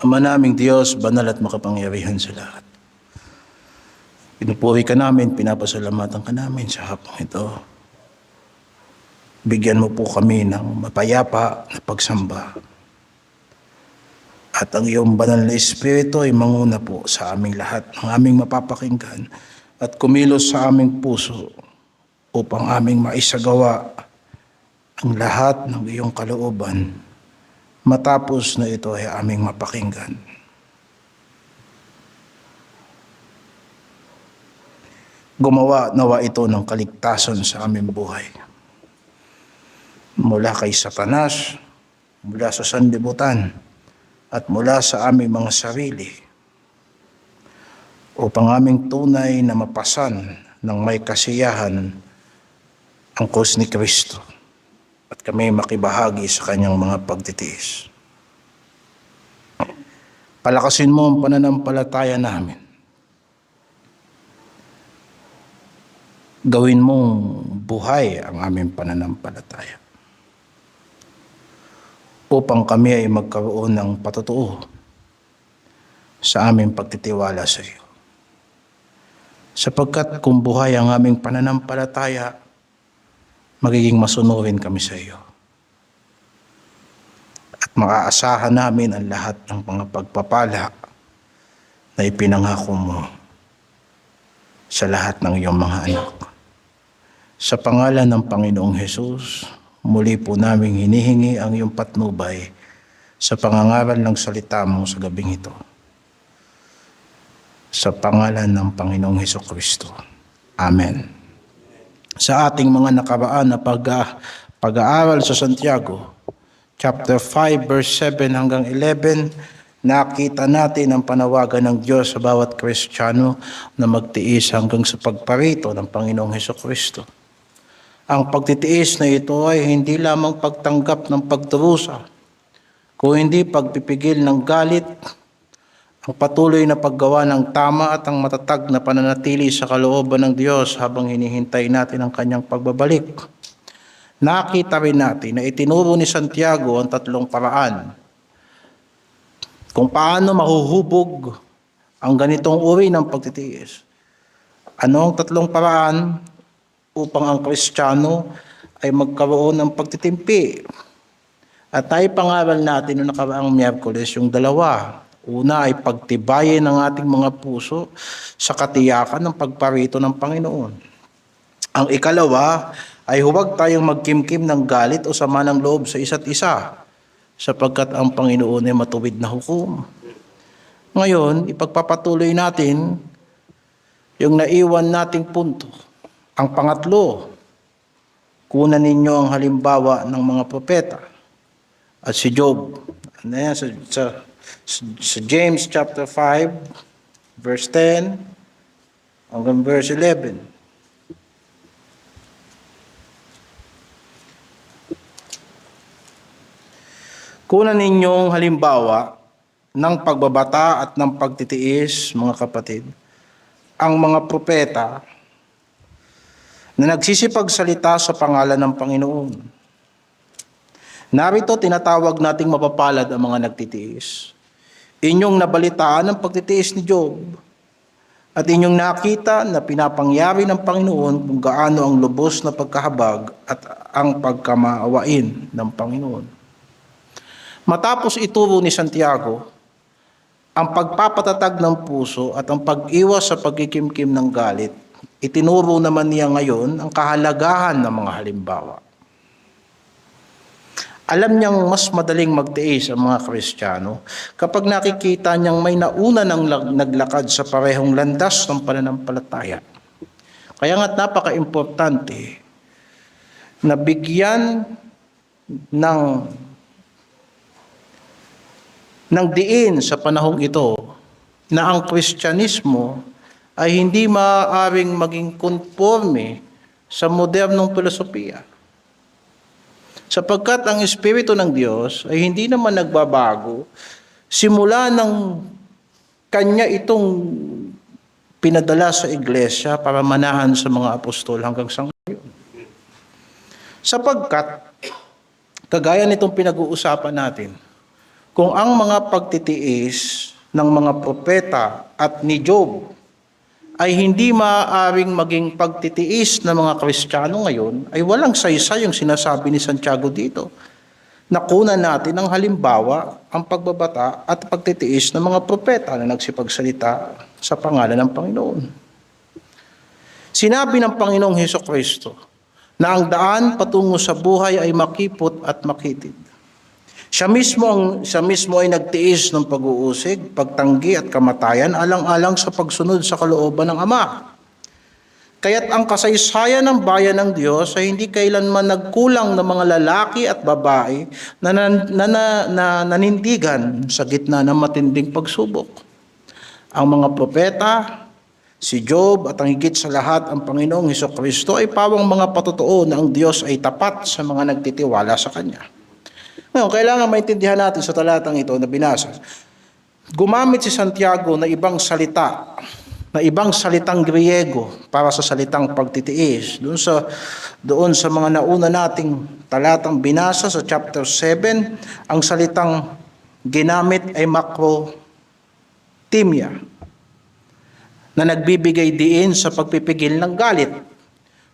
Ama naming Diyos, banal at makapangyarihan sa lahat. Pinupuri ka namin, pinapasalamatan ka namin sa hapong ito. Bigyan mo po kami ng mapayapa na pagsamba. At ang iyong banal na Espiritu ay manguna po sa aming lahat ng aming mapapakinggan at kumilos sa aming puso upang aming maisagawa ang lahat ng iyong kalooban matapos na ito ay aming mapakinggan. Gumawa nawa ito ng kaligtasan sa aming buhay. Mula kay Satanas, mula sa sanlibutan, at mula sa aming mga sarili, upang aming tunay na mapasan ng may kasiyahan ang krus ni Kristo at kami makibahagi sa kanyang mga pagtitiis. Palakasin mo ang pananampalataya namin. Gawin mong buhay ang aming pananampalataya upang kami ay magkaroon ng patotoo sa aming pagtitiwala sa iyo. Sapagkat kung buhay ang aming pananampalataya, magiging masunurin kami sa iyo. At maaasahan namin ang lahat ng mga pagpapala na ipinangako mo sa lahat ng iyong mga anak. Sa pangalan ng Panginoong Hesus, muli po naming hinihingi ang iyong patnubay sa pangangaral ng salita mo sa gabing ito. Sa pangalan ng Panginoong Hesukristo. Amen. Sa ating mga nakaraan na pag-aaral sa Santiago, chapter 5, verse 7 hanggang 11, nakita natin ang panawagan ng Diyos sa bawat Kristiyano na magtiis hanggang sa pagparito ng Panginoong Hesukristo. Ang pagtitiis na ito ay hindi lamang pagtanggap ng pagdurusa, kung hindi pagpipigil ng galit, ang patuloy na paggawa ng tama at ang matatag na pananatili sa kalooban ng Diyos habang hinihintay natin ang kanyang pagbabalik. Nakita rin natin na itinuro ni Santiago ang tatlong paraan kung paano mahuhubog ang ganitong uri ng pagtitiis. Ano ang tatlong paraan upang ang Kristiyano ay magkaroon ng pagtitimpi? At tayo pangaral natin noong nakaraang Miyerkules yung dalawa. Una ay pagtibayin ng ating mga puso sa katiyakan ng pagparito ng Panginoon. Ang ikalawa ay huwag tayong magkimkim ng galit o sama ng loob sa isa't isa, sapagkat ang Panginoon ay matuwid na hukom. Ngayon, ipagpapatuloy natin yung naiwan nating punto. Ang pangatlo, kunan ninyo ang halimbawa ng mga propeta at si Job. Ano yan, sa James chapter 5, verse 10 hanggang verse 11. Kunan ninyong halimbawa ng pagbabata at ng pagtitiis, mga kapatid, ang mga propeta na nagsisipagsalita sa pangalan ng Panginoon. Narito tinatawag nating mapapalad ang mga nagtitiis. Inyong nabalitaan ang pagtitiis ni Job at inyong nakita na pinapangyari ng Panginoon kung gaano ang lubos na pagkahabag at ang pagkamaawain ng Panginoon. Matapos ituro ni Santiago ang pagpapatatag ng puso at ang pag-iwas sa pagkikimkim ng galit, itinuro naman niya ngayon ang kahalagahan ng mga halimbawa. Alam niyang mas madaling magtiis ang mga Kristiyano kapag nakikita niyang may nauna ng naglakad sa parehong landas ng pananampalataya. Kaya nga't napaka-importante na bigyan ng diin sa panahong ito na ang Kristyanismo ay hindi maaaring maging konforme sa modernong filosofiya. Sapagkat ang Espiritu ng Diyos ay hindi naman nagbabago simula ng Kanya itong pinadala sa iglesia para manahan sa mga apostol hanggang sa ngayon. Sapagkat, kagaya nitong pinag-uusapan natin, kung ang mga pagtitiis ng mga propeta at ni Job ay hindi maaaring maging pagtitiis ng mga Kristiyano ngayon, ay walang saysay yung sinasabi ni Santiago dito. Nakunan natin ng halimbawa ang pagbabata at pagtitiis ng mga propeta na nagsipagsalita sa pangalan ng Panginoon. Sinabi ng Panginoong Hesukristo na ang daan patungo sa buhay ay makipot at makitid. Siya mismo ay nagtiis ng pag-uusig, pagtanggi at kamatayan alang-alang sa pagsunod sa kalooban ng Ama. Kaya't ang kasaysayan ng bayan ng Diyos ay hindi kailanman nagkulang ng mga lalaki at babae na nanindigan sa gitna ng matinding pagsubok. Ang mga propeta, si Job at ang higit sa lahat ang Panginoong Hesukristo ay pawang mga patotoo na ang Diyos ay tapat sa mga nagtitiwala sa Kanya. Ngayon, kailangan maintindihan natin sa talatang ito na binasa. Gumamit si Santiago na ibang salitang Griego para sa salitang pagtitiis. Doon sa mga nauna nating talatang binasa sa chapter 7, ang salitang ginamit ay makrotimia, na nagbibigay diin sa pagpipigil ng galit.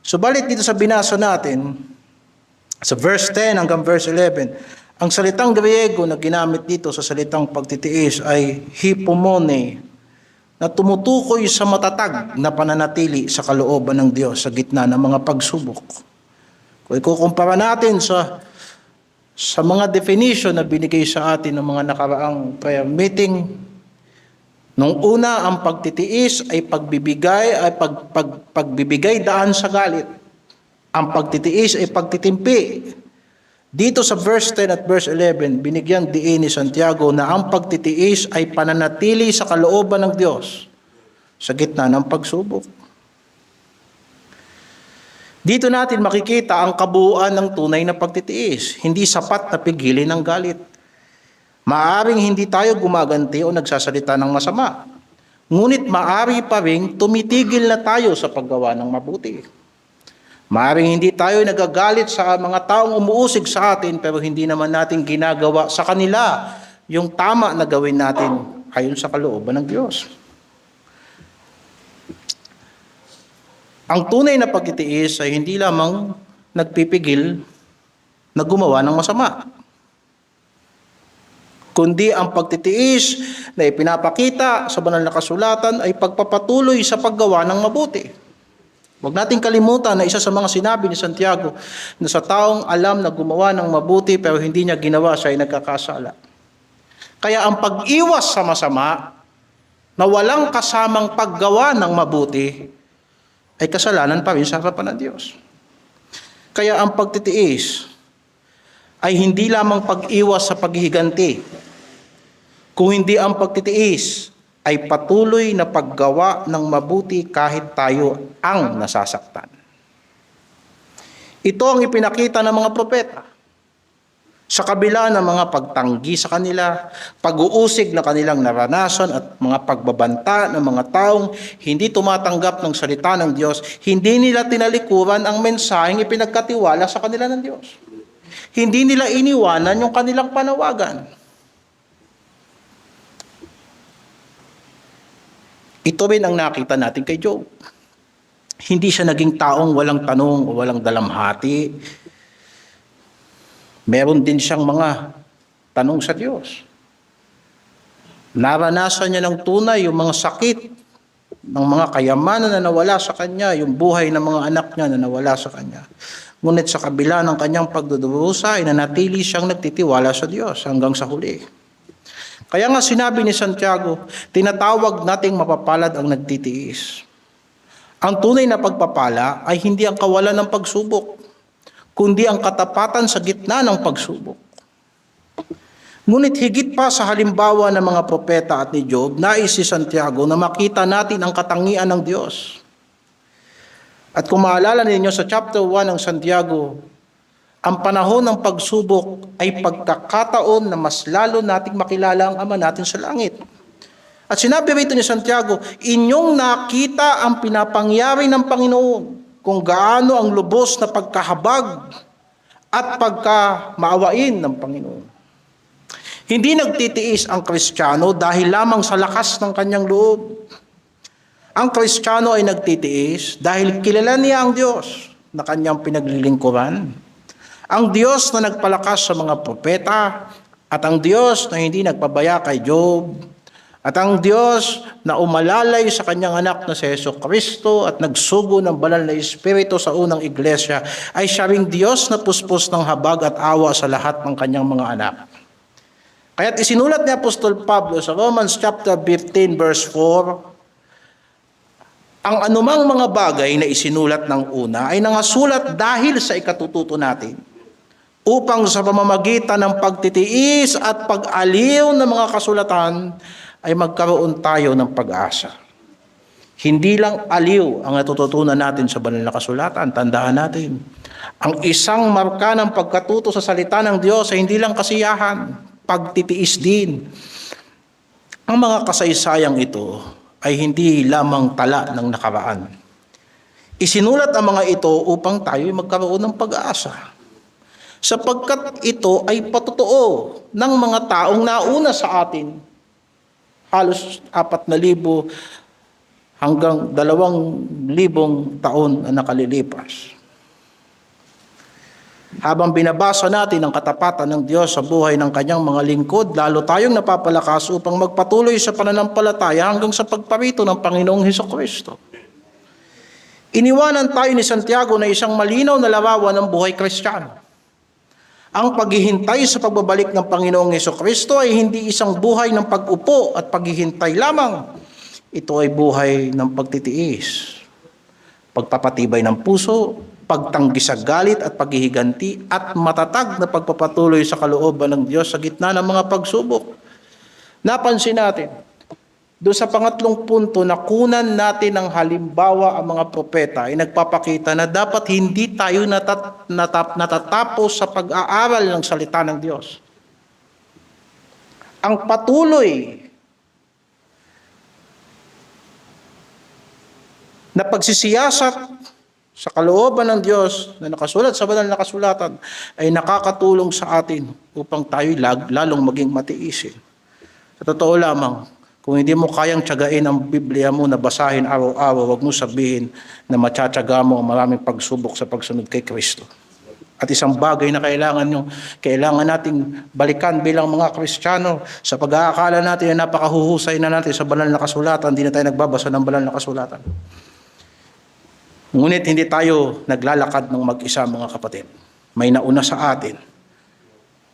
Subalit dito sa binasa natin, sa verse 10 hanggang verse 11, ang salitang Griego na ginamit dito sa salitang pagtitiis ay hypomone, na tumutukoy sa matatag na pananatili sa kalooban ng Diyos sa gitna ng mga pagsubok. Kung ikukumpara natin sa mga definition na binigay sa atin ng mga nakaraang prayer meeting, nung una, ang pagtitiis ay pagbibigay daan sa galit. Ang pagtitiis ay pagtitimpi. Dito sa verse 10 at verse 11, binigyan diin ni Santiago na ang pagtitiis ay pananatili sa kalooban ng Diyos sa gitna ng pagsubok. Dito natin makikita ang kabuuan ng tunay na pagtitiis, hindi sapat na pigilin ang galit. Maaring hindi tayo gumaganti o nagsasalita ng masama, ngunit maari pa ring tumitigil na tayo sa paggawa ng mabuti. Maaring hindi tayo nagagalit sa mga taong umuusig sa atin, pero hindi naman natin ginagawa sa kanila yung tama na gawin natin ayon sa kalooban ng Diyos. Ang tunay na pagtitiis ay hindi lamang nagpipigil na gumawa ng masama, kundi ang pagtitiis na ipinapakita sa banal na kasulatan ay pagpapatuloy sa paggawa ng mabuti. Huwag nating kalimutan na isa sa mga sinabi ni Santiago na sa taong alam na gumawa ng mabuti pero hindi niya ginawa, siya ay nagkakasala. Kaya ang pag-iwas sa masama na walang kasamang paggawa ng mabuti ay kasalanan pa rin sa harapan ng Diyos. Kaya ang pagtitiis ay hindi lamang pag-iwas sa paghihiganti, kung hindi ang pagtitiis ay patuloy na paggawa ng mabuti kahit tayo ang nasasaktan. Ito ang ipinakita ng mga propeta. Sa kabila ng mga pagtanggi sa kanila, pag-uusig na kanilang naranasan at mga pagbabanta ng mga taong hindi tumatanggap ng salita ng Diyos, hindi nila tinalikuran ang mensaheng ipinagkatiwala sa kanila ng Diyos. Hindi nila iniwanan yung kanilang panawagan. Ito rin ang nakita natin kay Job. Hindi siya naging taong walang tanong o walang dalamhati. Meron din siyang mga tanong sa Diyos. Naranasan niya ng tunay yung mga sakit ng mga kayamanan na nawala sa kanya, yung buhay ng mga anak niya na nawala sa kanya. Ngunit sa kabila ng kanyang pagdudurusa, ay nanatili siyang nagtitiwala sa Diyos hanggang sa huli. Kaya nga sinabi ni Santiago, tinatawag nating mapapalad ang nagtitiis. Ang tunay na pagpapala ay hindi ang kawalan ng pagsubok, kundi ang katapatan sa gitna ng pagsubok. Ngunit higit pa sa halimbawa ng mga propeta at ni Job, nais si Santiago na makita natin ang katangian ng Diyos. At kung maalala ninyo sa chapter 1 ng Santiago, ang panahon ng pagsubok ay pagkakataon na mas lalo nating makilala ang Ama natin sa langit. At sinabi rito ni Santiago, inyong nakita ang pinapangyari ng Panginoon, kung gaano ang lubos na pagkahabag at pagkamaawain ng Panginoon. Hindi nagtitiis ang Kristiyano dahil lamang sa lakas ng kanyang loob. Ang Kristiyano ay nagtitiis dahil kilala niya ang Diyos na kanyang pinaglilingkuran. Ang Diyos na nagpalakas sa mga propeta at ang Diyos na hindi nagpabaya kay Job at ang Diyos na umalalay sa kanyang anak na si Jesucristo at nagsugo ng banal na Espiritu sa unang iglesia ay siya ring Diyos na puspos ng habag at awa sa lahat ng kanyang mga anak. Kaya't isinulat ni Apostol Pablo sa Romans chapter 15 verse 4, ang anumang mga bagay na isinulat ng una ay nangasulat dahil sa ikatututo natin, upang sa pamamagitan ng pagtitiis at pag-aliw ng mga kasulatan ay magkaroon tayo ng pag-asa. Hindi lang aliw ang natututunan natin sa banal na kasulatan, tandaan natin. Ang isang marka ng pagkatuto sa salita ng Diyos ay hindi lang kasiyahan, pagtitiis din. Ang mga kasaysayang ito ay hindi lamang tala ng nakaraan. Isinulat ang mga ito upang tayo magkaroon ng pag-asa. Sapagkat ito ay patotoo ng mga taong nauna sa atin. Halos 4,000 hanggang 2,000 taon na nakalilipas. Habang binabasa natin ang katapatan ng Diyos sa buhay ng kanyang mga lingkod, lalo tayong napapalakas upang magpatuloy sa pananampalataya hanggang sa pagparito ng Panginoong Hesukristo. Iniwanan tayo ni Santiago na isang malinaw na larawan ng buhay Kristiyano. Ang paghihintay sa pagbabalik ng Panginoong Hesukristo ay hindi isang buhay ng pag-upo at paghihintay lamang. Ito ay buhay ng pagtitiis, pagpapatibay ng puso, pagtanggi sa galit at paghihiganti, at matatag na pagpapatuloy sa kalooban ng Diyos sa gitna ng mga pagsubok. Napansin natin, doon sa pangatlong punto na kunan natin ng halimbawa ang mga propeta ay nagpapakita na dapat hindi tayo natatapos sa pag-aaral ng salita ng Diyos. Ang patuloy na pagsisiyasat sa kalooban ng Diyos na nakasulat sa banal na kasulatan ay nakakatulong sa atin upang tayo lalong maging matiisin. Sa totoo lamang, kung hindi mo kayang tiyagain ang Biblia mo na basahin araw-araw, wag mo sabihin na matsatsaga mo ang maraming pagsubok sa pagsunod kay Kristo. At isang bagay na kailangan nating balikan bilang mga Kristiyano, sa pag-aakala natin na napakahuhusay na natin sa banal na kasulatan, hindi na tayo nagbabasa ng banal na kasulatan. Ngunit hindi tayo naglalakad ng mag-isa, mga kapatid. May nauna sa atin.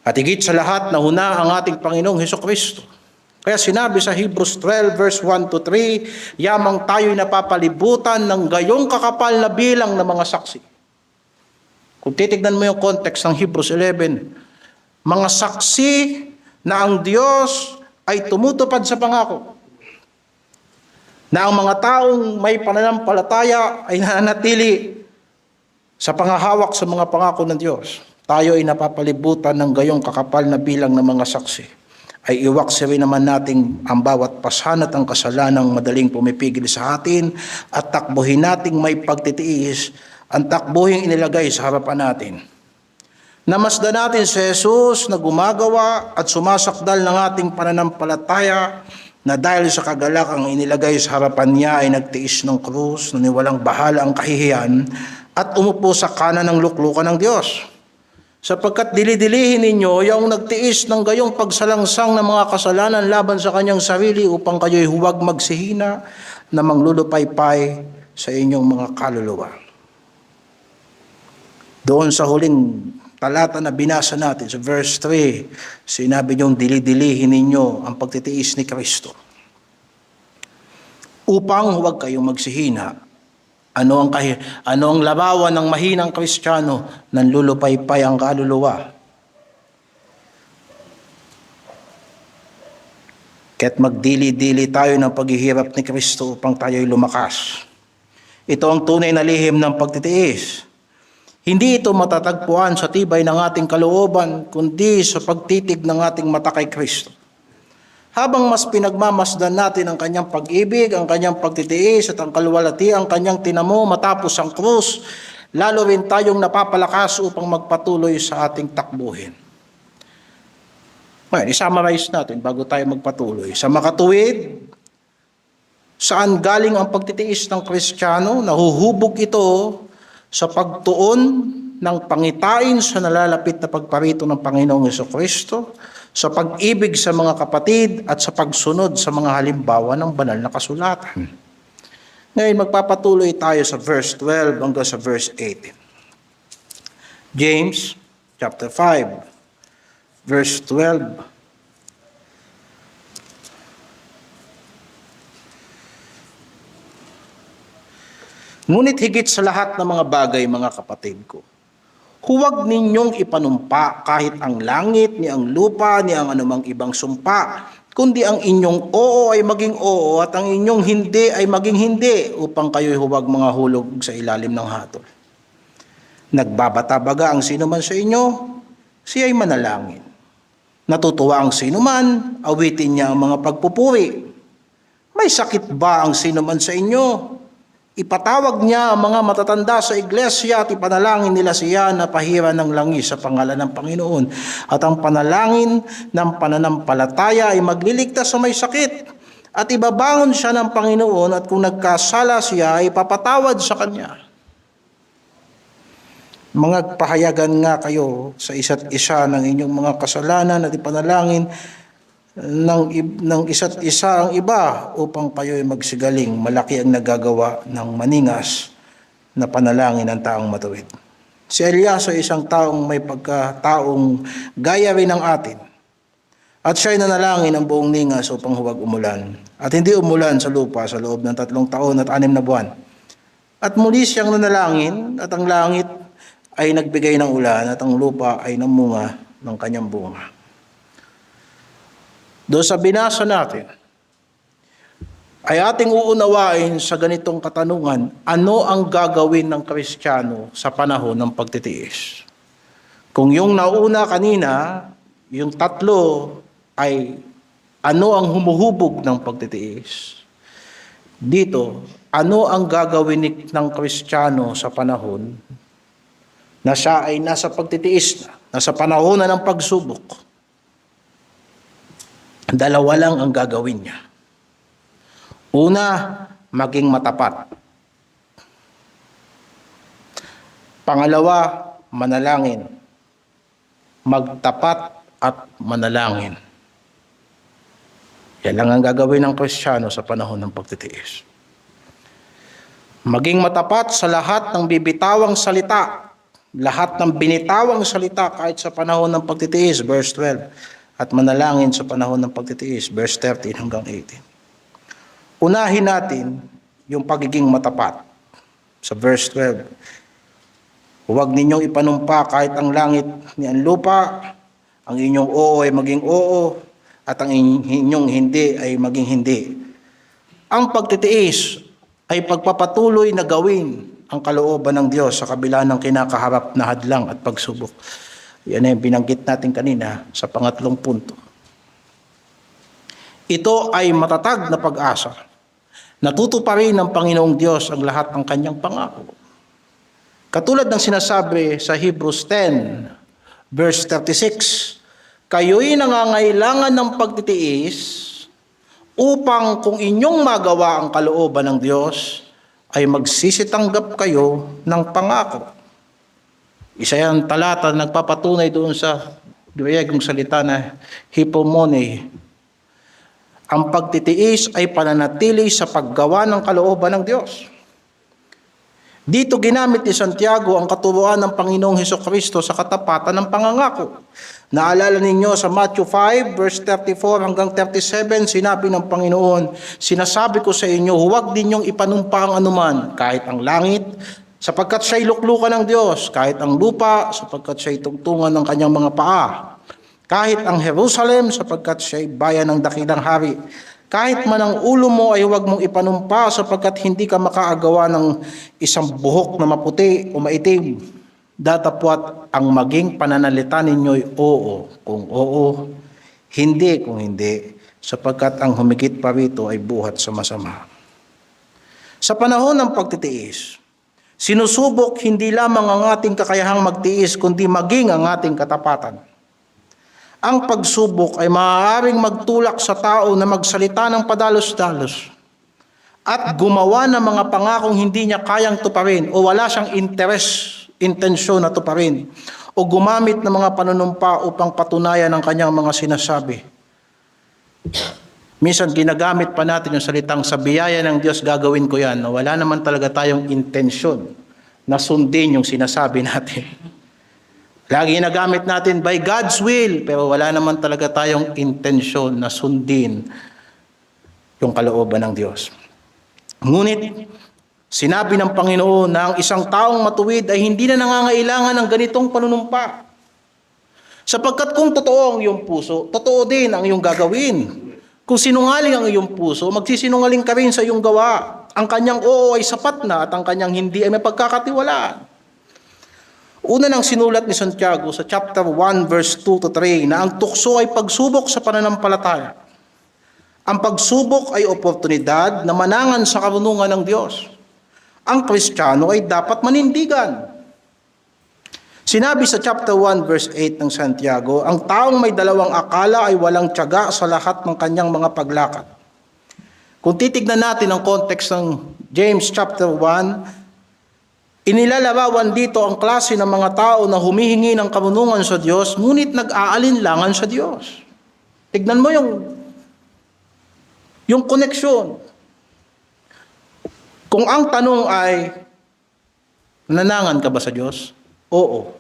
At higit sa lahat, nauna ang ating Panginoong Hesukristo. Kaya sinabi sa Hebrews 12 verse 1-3, yamang tayo'y napapalibutan ng gayong kakapal na bilang ng mga saksi. Kung titignan mo yung context ng Hebrews 11, mga saksi na ang Diyos ay tumutupad sa pangako. Na ang mga taong may pananampalataya ay nananatili sa pangahawak sa mga pangako ng Diyos. Tayo ay napapalibutan ng gayong kakapal na bilang ng mga saksi. Ay iwaksirin naman natin ang bawat pasahan at ang kasalanang madaling pumipigil sa atin at takbuhin nating may pagtitiis ang takbuhin inilagay sa harapan natin. Namasdan natin si Jesus na gumagawa at sumasakdal ng ating pananampalataya na dahil sa kagalakang inilagay sa harapan niya ay nagtiis ng krus na niwalang bahala ang kahihiyan at umupo sa kanan ng luklukan ng Diyos. Sapagkat dilidilihin ninyo yung nagtiis ng gayong pagsalangsang ng mga kasalanan laban sa kanyang sarili upang kayo'y huwag magsihina na manglulupaypay sa inyong mga kaluluwa. Doon sa huling talata na binasa natin, sa verse 3, sinabi niyong dilidilihin ninyo ang pagtitiis ni Kristo upang huwag kayong magsihina. Ano ang larawan ng mahinang Kristiyano? Nanlulupaypay ang kaluluwa. Kaya't magdili-dili tayo ng paghihirap ni Kristo upang tayo'y lumakas. Ito ang tunay na lihim ng pagtitiis. Hindi ito matatagpuan sa tibay ng ating kalooban, kundi sa pagtitig ng ating mata kay Kristo. Habang mas pinagmamasdan natin ang kanyang pag-ibig, ang kanyang pagtitiis at ang kaluwalhati, ang kanyang tinamo matapos ang krus, lalo rin tayong napapalakas upang magpatuloy sa ating takbuhin. Ngayon, isummarize natin bago tayo magpatuloy. Sa makatuwid, saan galing ang pagtitiis ng Kristiyano? Nahuhubog ito sa pagtuon ng pangitain sa nalalapit na pagparito ng Panginoong Jesucristo, sa pag-ibig sa mga kapatid at sa pagsunod sa mga halimbawa ng banal na kasulatan. Ngayon, magpapatuloy tayo sa verse 12 hanggang sa verse 18. James chapter 5, verse 12. Ngunit higit sa lahat ng mga bagay, mga kapatid ko, huwag ninyong ipanumpa kahit ang langit, ni ang lupa, ni ang anumang ibang sumpa, kundi ang inyong oo ay maging oo at ang inyong hindi ay maging hindi, upang kayo'y huwag mga hulog sa ilalim ng hatol. Nagbabata baga ang sinuman sa inyo, siya'y manalangin. Natutuwa ang sinuman, awitin niya ang mga pagpupuri. May sakit ba ang sinuman sa inyo? Ipatawag niya ang mga matatanda sa iglesia at ipanalangin nila siya na pahiran ng langis sa pangalan ng Panginoon. At ang panalangin ng pananampalataya ay magliligtas sa may sakit. At ibabangon siya ng Panginoon at kung nagkasala siya ay papatawad sa kanya. Mga pahayagan nga kayo sa isa't isa ng inyong mga kasalanan at ipanalangin ng isa't isa ang iba upang kayo'y magsigaling. Malaki ang nagagawa ng maningas na panalangin ng taong matuwid. Si Elias ay isang taong may pagkataong gaya rin ng atin. At siya'y nanalangin ng buong ningas upang huwag umulan. At hindi umulan sa lupa sa loob ng 3 taon at 6 na buwan. At muli siyang nanalangin at ang langit ay nagbigay ng ulan at ang lupa ay namunga ng kanyang bunga. Doon sa binasa natin, ay ating uunawain sa ganitong katanungan, ano ang gagawin ng Kristiyano sa panahon ng pagtitiis? Kung yung nauna kanina, yung tatlo ay ano ang humuhubog ng pagtitiis? Dito, ano ang gagawin ng Kristiyano sa panahon na siya ay nasa pagtitiis na, nasa panahon na ng pagsubok? Dalawa lang ang gagawin niya. Una, maging matapat. Pangalawa, manalangin. Magtapat at manalangin. Yan lang ang gagawin ng Kristiyano sa panahon ng pagtitiis. Maging matapat sa lahat ng bibitawang salita. Lahat ng binitawang salita kahit sa panahon ng pagtitiis, verse 12. At manalangin sa panahon ng pagtitiis, verse 13 hanggang 18. Unahin natin yung pagiging matapat sa verse 12. Huwag ninyong ipanumpa kahit ang langit ni ang lupa, ang inyong oo ay maging oo, at ang inyong hindi ay maging hindi. Ang pagtitiis ay pagpapatuloy na gawin ang kalooban ng Diyos sa kabila ng kinakaharap na hadlang at pagsubok. Yan ay binanggit natin kanina sa pangatlong punto. Ito ay matatag na pag-asa. Natutuparin ng Panginoong Diyos ang lahat ng kanyang pangako. Katulad ng sinasabi sa Hebrews 10, verse 36, kayo'y nangangailangan ng pagtitiis upang kung inyong magawa ang kalooban ng Diyos, ay magsisitanggap kayo ng pangako. Isa yan talata nagpapatunay doon sa Griegong salita na hypomone. Ang pagtitiis ay pananatili sa paggawa ng kalooban ng Diyos. Dito ginamit ni Santiago ang katuruan ng Panginoong Hesukristo sa katapatan ng pangangako. Naalala ninyo sa Matthew 5 verse 34 hanggang 37, sinabi ng Panginoon, sinasabi ko sa inyo, huwag ninyong ipanumpa ang anuman, kahit ang langit, sapagkat siya'y luklukan ng Diyos, kahit ang lupa, sapagkat siya'y tungtungan ng kanyang mga paa, kahit ang Jerusalem, sapagkat siya'y bayan ng dakilang hari, kahit man ang ulo mo ay huwag mong ipanumpa, sapagkat hindi ka makaagawa ng isang buhok na maputi o maitim. Datapwat ang maging pananalita ninyo'y oo, kung oo, hindi kung hindi, sapagkat ang humigit pa rito ay buhat sa masama. Sa panahon ng pagtitiis, sinusubok hindi lamang ang ating kakayahang magtiis, kundi maging ang ating katapatan. Ang pagsubok ay maaaring magtulak sa tao na magsalita ng padalos-dalos at gumawa ng mga pangakong hindi niya kayang tuparin o wala siyang intensyon na tuparin o gumamit ng mga panunumpa upang patunayan ang kanyang mga sinasabi. Minsan ginagamit pa natin yung salitang sa biyaya ng Diyos gagawin ko yan, na wala naman talaga tayong intensyon na sundin yung sinasabi natin. Lagi ginagamit natin by God's will, pero wala naman talaga tayong intensyon na sundin yung kalooban ng Diyos. Ngunit sinabi ng Panginoon na ang isang taong matuwid ay hindi na nangangailangan ng ganitong panunumpa. Sapagkat kung totoo ang iyong puso, totoo din ang iyong gagawin. Kung sinungaling ang iyong puso, magsisinungaling ka rin sa iyong gawa. Ang kanyang oo ay sapat na at ang kanyang hindi ay may pagkakatiwalaan. Una nang sinulat ni Santiago sa chapter 1 verse 2 to 3 na ang tukso ay pagsubok sa pananampalataya. Ang pagsubok ay oportunidad na manangan sa karunungan ng Diyos. Ang Kristiyano ay dapat manindigan. Sinabi sa chapter 1 verse 8 ng Santiago, ang taong may dalawang akala ay walang tiyaga sa lahat ng kanyang mga paglakad. Kung titignan natin ang context ng James chapter 1, inilalarawan dito ang klase ng mga tao na humihingi ng karunungan sa Diyos, ngunit nag-aalinlangan sa Diyos. Tignan mo yung koneksyon. Kung ang tanong ay, nanangan ka ba sa Diyos? Oo.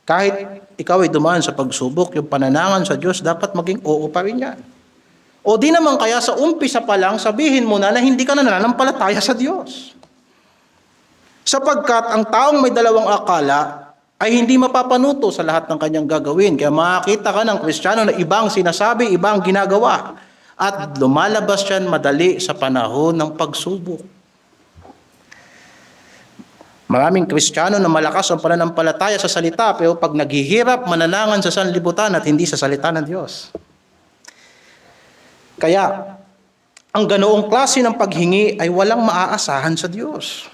Kahit ikaw ay dumaan sa pagsubok, yung pananangan sa Diyos, dapat maging oo pa rin yan. O di naman kaya sa umpisa pa lang, sabihin mo na hindi ka na nananampalataya sa Diyos. Sapagkat ang taong may dalawang akala ay hindi mapapanuto sa lahat ng kanyang gagawin. Kaya makakita ka ng Kristiyano na ibang sinasabi, ibang ginagawa. At lumalabas yan madali sa panahon ng pagsubok. Maraming Kristiyano na malakas ang pananampalataya sa salita, pero pag naghihirap, mananangan sa sanlibutan at hindi sa salita ng Diyos. Kaya, ang ganoong klase ng paghingi ay walang maaasahan sa Diyos.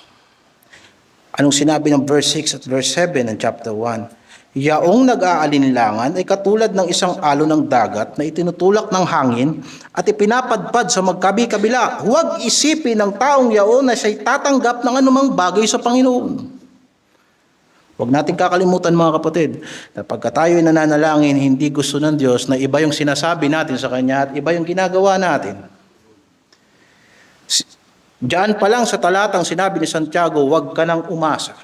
Anong sinabi ng verse 6 at verse 7 ng chapter 1? Yaong nag-aalinlangan ay katulad ng isang alon ng dagat na itinutulak ng hangin at ipinapadpad sa magkabi-kabila. Huwag isipin ng taong yaon na siya'y tatanggap ng anumang bagay sa Panginoon. Huwag natin kakalimutan mga kapatid, na pagka tayo'y nananalangin, hindi gusto ng Diyos na iba yung sinasabi natin sa Kanya at iba yung ginagawa natin. Diyan pa lang sa talatang sinabi ni Santiago, huwag ka nang umasa.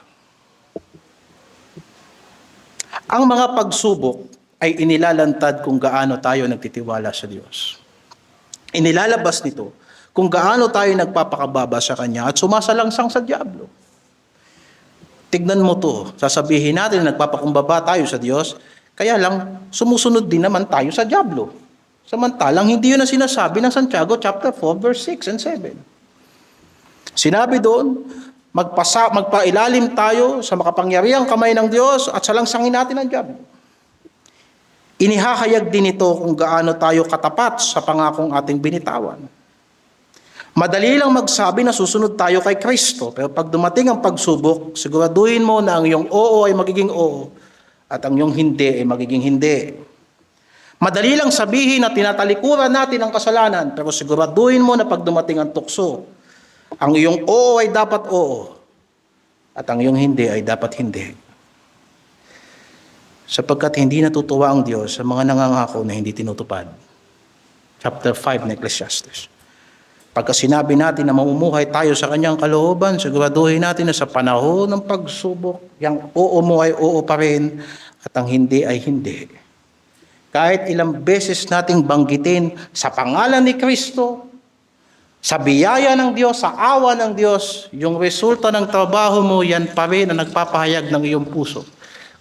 Ang mga pagsubok ay inilalantad kung gaano tayo nagtitiwala sa Diyos. Inilalabas nito kung gaano tayo nagpapakababa sa Kanya at sumasalangsang sa diablo. Tignan mo to, sasabihin natin na nagpapakumbaba tayo sa Diyos, kaya lang sumusunod din naman tayo sa diablo. Samantalang hindi yun ang sinasabi ng Santiago chapter 4 verse 6 and 7. Sinabi doon, magpailalim tayo sa makapangyarihang kamay ng Diyos at salangsangin natin ang diablo. Inihahayag din ito kung gaano tayo katapat sa pangakong ating binitawan. Madali lang magsabi na susunod tayo kay Kristo, pero pag dumating ang pagsubok, siguraduhin mo na ang iyong oo ay magiging oo at ang iyong hindi ay magiging hindi. Madali lang sabihin na tinatalikuran natin ang kasalanan, pero siguraduhin mo na pag dumating ang tukso, ang iyong oo ay dapat oo at ang iyong hindi ay dapat hindi. Sapagkat hindi natutuwa ang Diyos sa mga nangangako na hindi tinutupad. Chapter 5 ng Ecclesiastes. Pagka sinabi natin na mamumuhay tayo sa Kanyang kalooban, siguraduhin natin na sa panahon ng pagsubok, yung oo mo ay oo pa rin at ang hindi ay hindi. Kahit ilang beses nating banggitin sa pangalan ni Kristo, sa biyaya ng Diyos, sa awa ng Diyos, yung resulta ng trabaho mo, yan pa rin ang nagpapahayag ng iyong puso.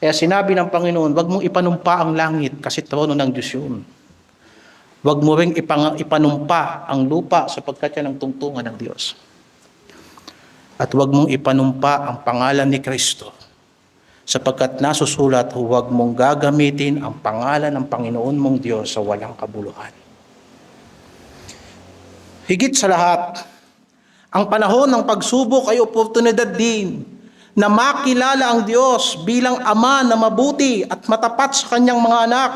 Kaya sinabi ng Panginoon, huwag mong ipanumpa ang langit kasi trono ng Diyos yun. Huwag mo ring ipanumpa ang lupa sapagkat yan ang tungtungan ng Diyos. At huwag mong ipanumpa ang pangalan ni Kristo sapagkat nasusulat, huwag mong gagamitin ang pangalan ng Panginoon mong Diyos sa walang kabuluhan. Higit sa lahat, ang panahon ng pagsubok ay oportunidad din na makilala ang Diyos bilang Ama na mabuti at matapat sa Kanyang mga anak.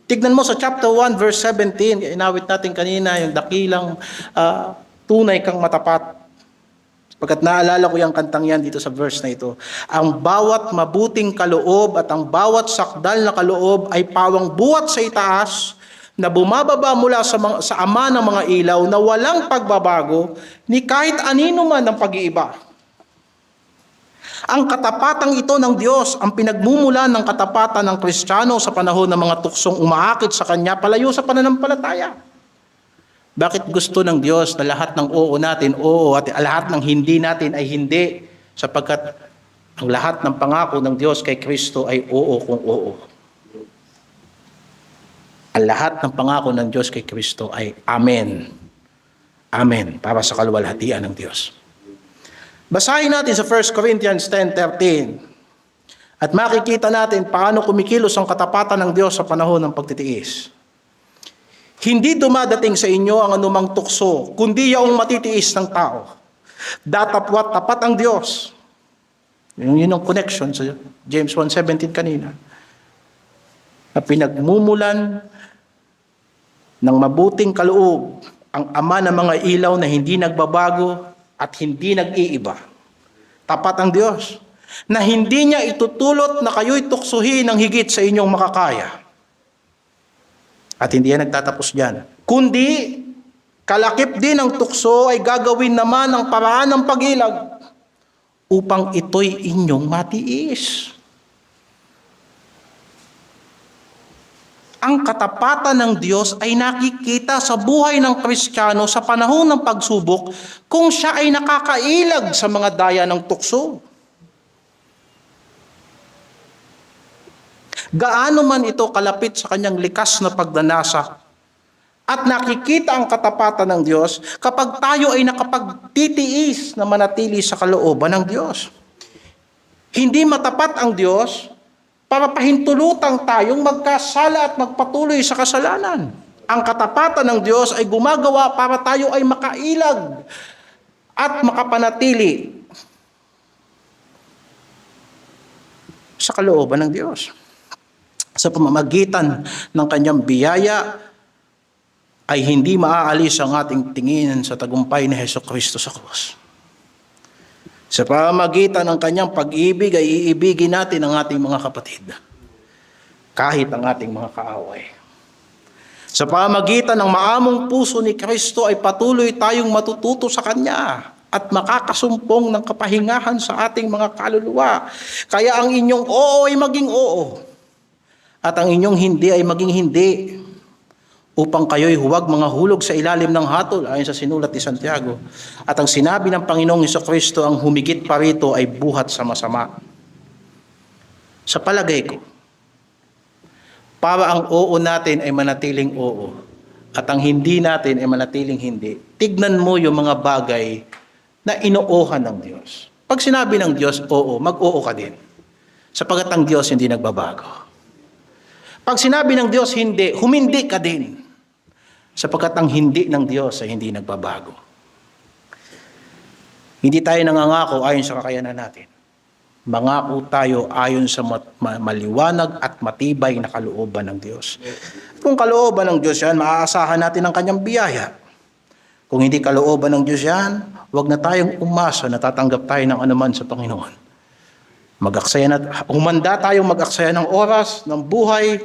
Tignan mo sa chapter 1 verse 17, inawit natin kanina yung dakilang tunay kang matapat. Pagkat naalala ko yung kantang yan dito sa verse na ito. Ang bawat mabuting kaloob at ang bawat sakdal na kaloob ay pawang buhat sa itaas na bumababa mula sa ama ng mga ilaw na walang pagbabago ni kahit anino man ng pag-iiba. Ang katapatang ito ng Diyos, ang pinagmumulan ng katapatan ng Kristiyano sa panahon ng mga tuksong umaakit sa Kanya palayo sa pananampalataya. Bakit gusto ng Diyos na lahat ng oo natin, oo, at lahat ng hindi natin ay hindi? Sapagkat ang lahat ng pangako ng Diyos kay Kristo ay oo kung oo. Ang lahat ng pangako ng Diyos kay Kristo ay amen. Amen. Para sa kaluwalhatian ng Diyos. Basahin natin sa 1 Corinthians 10:13. At makikita natin paano kumikilos ang katapatan ng Diyos sa panahon ng pagtitiis. Hindi dumadating sa inyo ang anumang tukso, kundi yaong matitiis ng tao. Datapwat tapat ang Diyos. Yun ang connection sa James 1:17 kanina. Na pinagmumulan ng mabuting kaloob ang ama ng mga ilaw na hindi nagbabago at hindi nag-iiba. Tapat ang Diyos na hindi niya itutulot na kayo'y tuksuhin ng higit sa inyong makakaya. At hindi yan nagtatapos dyan. Kundi, kalakip din ng tukso ay gagawin naman ang paraan ng pag-ilag upang ito'y inyong matiis. Ang katapatan ng Diyos ay nakikita sa buhay ng Kristiyano sa panahon ng pagsubok kung siya ay nakakailag sa mga daya ng tukso. Gaano man ito kalapit sa kanyang likas na pagdanasa at nakikita ang katapatan ng Diyos kapag tayo ay nakapagtitiis na manatili sa kalooban ng Diyos. Hindi matapat ang Diyos para pahintulutang tayong magkasala at magpatuloy sa kasalanan. Ang katapatan ng Diyos ay gumagawa para tayo ay makailag at makapanatili sa kalooban ng Diyos. Sa pamamagitan ng kanyang biyaya ay hindi maaalis ang ating tingin sa tagumpay ni Hesukristo sa krus. Sa pamamagitan ng kanyang pag-ibig ay iibigin natin ang ating mga kapatid, kahit ang ating mga kaaway. Sa pamamagitan ng maamong puso ni Kristo ay patuloy tayong matututo sa Kanya at makakasumpong ng kapahingahan sa ating mga kaluluwa. Kaya ang inyong oo ay maging oo. At ang inyong hindi ay maging hindi, upang kayo'y huwag mga hulog sa ilalim ng hatol, ayon sa sinulat ni Santiago. At ang sinabi ng Panginoong Hesukristo, ang humigit pa rito ay buhat sa masama. Sa palagay ko, para ang oo natin ay manatiling oo, at ang hindi natin ay manatiling hindi, tignan mo yung mga bagay na inoohan ng Diyos. Pag sinabi ng Diyos, oo, mag-oo ka din. Sapagat ang Diyos hindi nagbabago. Pag sinabi ng Diyos hindi, humindi ka din. Sapagkat ang hindi ng Diyos ay hindi nagbabago. Hindi tayo nangangako ayon sa kakayanan natin. Mangako tayo ayon sa maliwanag at matibay na kalooban ng Diyos. Kung kalooban ng Diyos yan, maaasahan natin ang kanyang biyaya. Kung hindi kalooban ng Diyos yan, huwag na tayong umasa na tatanggap tayo ng anuman sa Panginoon. Humanda tayong mag-aksaya ng oras, ng buhay,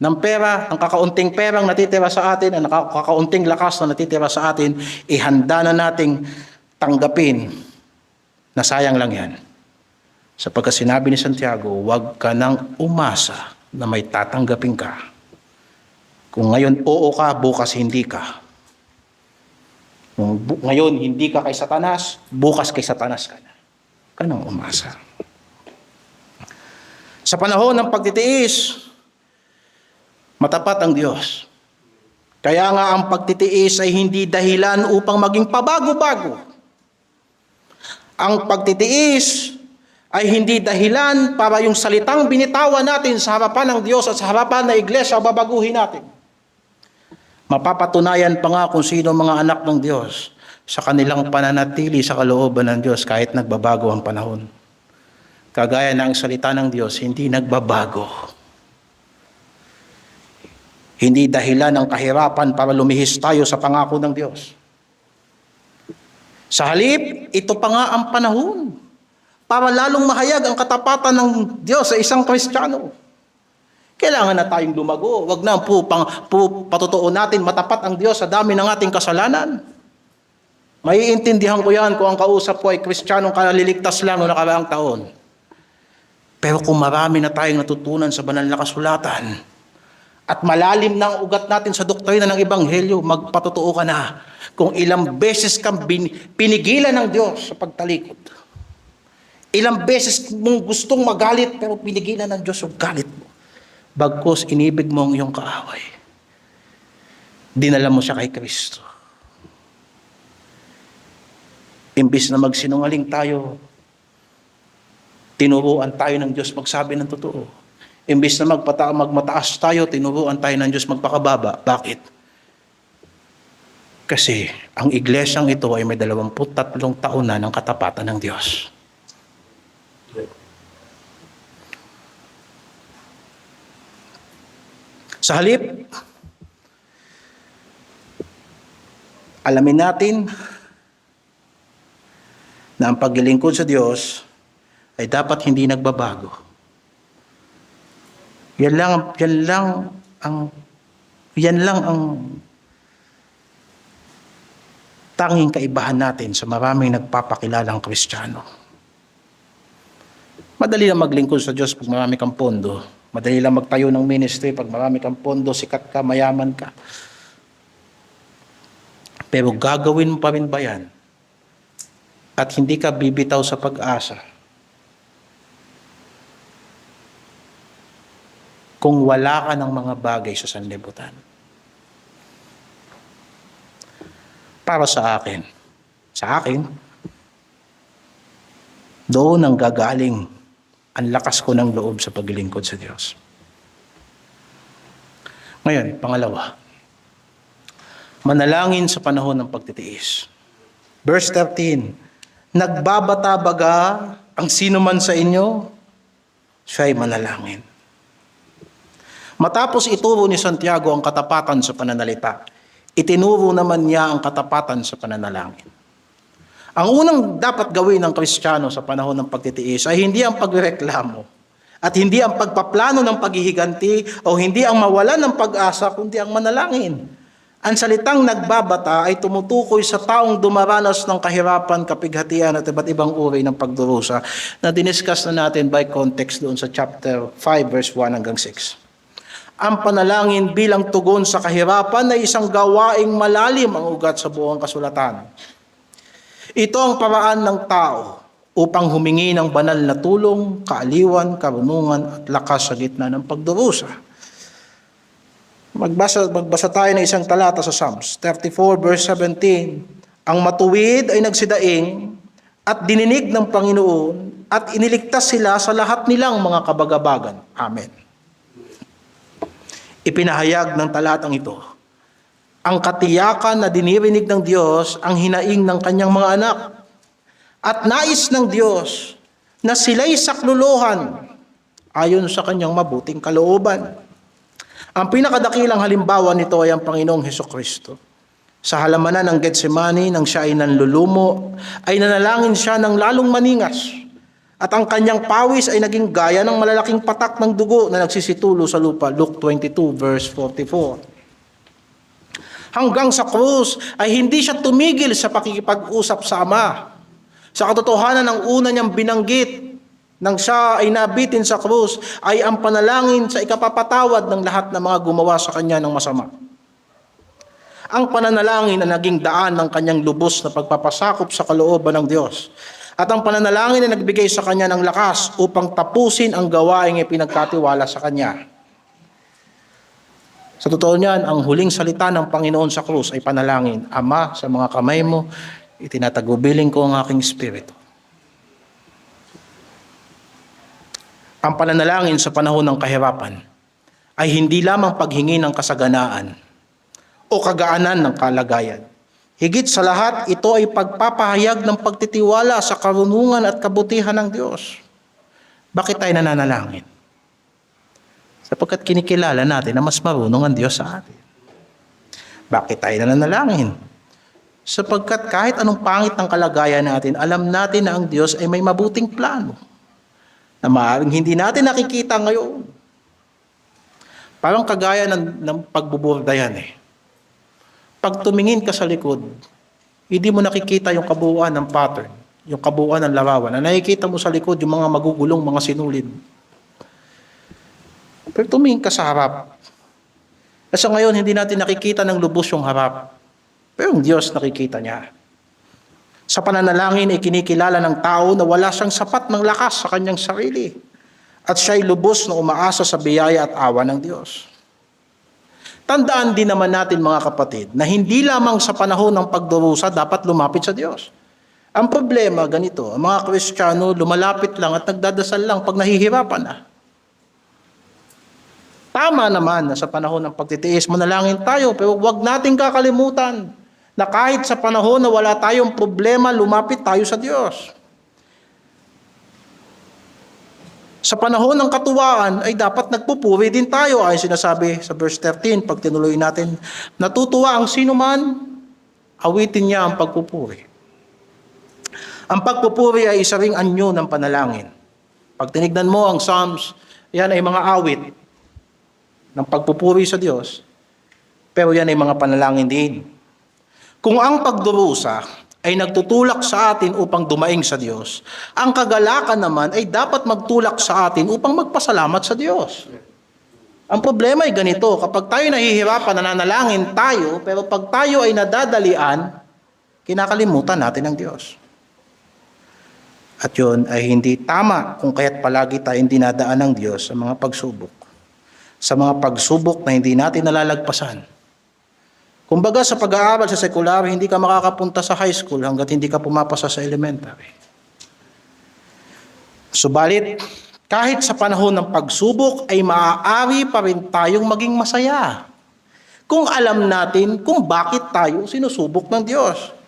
ng pera, ng kakaunting perang natitira sa atin, ang kakaunting lakas na natitira sa atin, ihanda na nating tanggapin na sayang lang yan. Sapagkat sinabi ni Santiago, huwag ka nang umasa na may tatanggapin ka. Kung ngayon oo ka, bukas hindi ka. Kung ngayon hindi ka kay Satanas, bukas kay Satanas ka na. Ka nang umasa. Sa panahon ng pagtitiis, matapat ang Diyos. Kaya nga ang pagtitiis ay hindi dahilan upang maging pabago-bago. Ang pagtitiis ay hindi dahilan para yung salitang binitawan natin sa harapan ng Diyos at sa harapan ng iglesia babaguhin natin. Mapapatunayan pa nga kung sino mga anak ng Diyos sa kanilang pananatili sa kalooban ng Diyos kahit nagbabago ang panahon. Kagaya ng salita ng Diyos, hindi nagbabago. Hindi dahilan ng kahirapan para lumihis tayo sa pangako ng Diyos. Sa halip, ito pa nga ang panahon para lalong mahayag ang katapatan ng Diyos sa isang Kristiyano. Kailangan na tayong lumago. Wag na patutuon natin matapat ang Diyos sa dami ng ating kasalanan. Maiintindihan ko yan kung ang kausap ko ay Kristiyanong kalililigtas lang noong nakaraang taon. Pero kung marami na tayong natutunan sa banal na kasulatan, at malalim na ang ugat natin sa doktrina ng Ebanghelyo, magpatotoo ka na kung ilang beses kang pinigilan ng Diyos sa pagtalikod. Ilang beses mong gustong magalit pero pinigilan ng Diyos yung galit mo. Bagkus inibig mo ang iyong kaaway. Dinala mo siya kay Kristo. Imbis na magsinungaling tayo, tinuruan tayo ng Diyos magsabi ng totoo. Imbis na magmataas tayo, tinuruan tayo ng Diyos magpakababa. Bakit? Kasi ang iglesyang ito ay may 23 taon na ng katapatan ng Diyos. Sa halip, alamin natin na ang paglilingkod sa Diyos ay dapat hindi nagbabago. Yan lang ang tanging kaibahan natin sa maraming nagpapakilalang Kristiyano. Madali lang maglingkod sa Diyos pag marami kang pondo. Madali lang magtayo ng ministry pag marami kang pondo, sikat ka, mayaman ka. Pero gagawin mo pa rin ba yan? At hindi ka bibitaw sa pag-asa kung wala ka ng mga bagay sa sanlibutan. Para sa akin, doon ang gagaling ang lakas ko ng loob sa paglilingkod sa Diyos. Ngayon, pangalawa, manalangin sa panahon ng pagtitiis. Verse 13, nagbabata baga ang sino man sa inyo, siya'y manalangin. Matapos ituro ni Santiago ang katapatan sa pananalita, itinuro naman niya ang katapatan sa pananalangin. Ang unang dapat gawin ng Kristiyano sa panahon ng pagtitiis ay hindi ang pagreklamo at hindi ang pagpaplano ng paghihiganti o hindi ang mawalan ng pag-asa, kundi ang manalangin. Ang salitang nagbabata ay tumutukoy sa taong dumaranas ng kahirapan, kapighatian at iba't ibang uri ng pagdurusa na diniscuss na natin by context doon sa chapter 5 verse 1 hanggang 6. Ang panalangin bilang tugon sa kahirapan ay isang gawaing malalim ang ugat sa buong kasulatan. Ito ang paraan ng tao upang humingi ng banal na tulong, kaaliwan, karunungan at lakas sa gitna ng pagdurusa. Magbasa tayo ng isang talata sa Psalms 34 verse 17. Ang matuwid ay nagsidaing at dininig ng Panginoon at iniligtas sila sa lahat nilang mga kabagabagan. Amen. Ipinahayag ng talatang ito ang katiyakan na dinirinig ng Diyos ang hinaing ng kanyang mga anak at nais ng Diyos na sila'y sakluluhan ayon sa kanyang mabuting kalooban. Ang pinakadakilang halimbawa nito ay ang Panginoong Hesukristo. Sa halamanan ng Getsemani, nang siya ay nanlulumo, ay nanalangin siya ng lalong maningas. At ang kanyang pawis ay naging gaya ng malalaking patak ng dugo na nagsisitulo sa lupa. Luke 22 verse 44. Hanggang sa krus ay hindi siya tumigil sa pakikipag-usap sa Ama. Sa katotohanan ng una niyang binanggit nang siya ay nabitin sa krus ay ang panalangin sa ikapapatawad ng lahat ng mga gumawa sa kanya ng masama. Ang pananalangin na naging daan ng kanyang lubos na pagpapasakop sa kalooban ng Diyos. At ang pananalangin na nagbigay sa kanya ng lakas upang tapusin ang gawaing ipinagkatiwala sa kanya. Sa totoo niyan, ang huling salita ng Panginoon sa krus ay panalangin, Ama, sa mga kamay mo, itinatagubilin ko ang aking espiritu. Ang pananalangin sa panahon ng kahirapan ay hindi lamang paghingi ng kasaganaan o kagaanan ng kalagayan. Higit sa lahat, ito ay pagpapahayag ng pagtitiwala sa karunungan at kabutihan ng Diyos. Bakit tayo nananalangin? Sapagkat kinikilala natin na mas marunong ang Diyos sa atin. Bakit tayo nananalangin? Sapagkat kahit anong pangit ng kalagayan natin, alam natin na ang Diyos ay may mabuting plano na maaaring hindi natin nakikita ngayon. Parang kagaya ng pagbuburda yan eh. Pag tumingin ka sa likod, hindi mo nakikita yung kabuuan ng pattern, yung kabuuan ng larawan. Na nakikita mo sa likod yung mga magugulong, mga sinulid. Pero tumingin ka sa harap. Kasi ngayon, hindi natin nakikita ng lubos yung harap. Pero yung Diyos nakikita niya. Sa pananalangin ay kinikilala ng tao na wala siyang sapat ng lakas sa kanyang sarili. At siya'y lubos na umaasa sa biyaya at awa ng Diyos. Tandaan din naman natin mga kapatid na hindi lamang sa panahon ng pagdurusa dapat lumapit sa Diyos. Ang problema ganito, ang mga Kristiyano lumalapit lang at nagdadasal lang pag nahihirapan na. Tama naman na sa panahon ng pagtitiis, manalangin tayo, pero huwag nating kakalimutan na kahit sa panahon na wala tayong problema, lumapit tayo sa Diyos. Sa panahon ng katuwaan ay dapat nagpupuri din tayo. Ay sinasabi sa verse 13, pag tinuloy natin, natutuwa ang sino man, awitin niya ang pagpupuri. Ang pagpupuri ay isa ring anyo ng panalangin. Pag tinignan mo ang Psalms, yan ay mga awit ng pagpupuri sa Diyos, pero yan ay mga panalangin din. Kung ang pagdurusa ay nagtutulak sa atin upang dumaing sa Diyos, ang kagalakan naman ay dapat magtulak sa atin upang magpasalamat sa Diyos. Ang problema ay ganito, kapag tayo nahihirapan, nananalangin tayo, pero pag tayo ay nadadalian, kinakalimutan natin ang Diyos. At yun ay hindi tama kung kaya't palagi tayong dinadaan ng Diyos sa mga pagsubok. Sa mga pagsubok na hindi natin nalalagpasan. Kumbaga sa pag-aaral sa sekular, hindi ka makakapunta sa high school hanggat hindi ka pumapasa sa elementary. Subalit, kahit sa panahon ng pagsubok ay maaari pa rin tayong maging masaya. Kung alam natin kung bakit tayo sinusubok ng Diyos.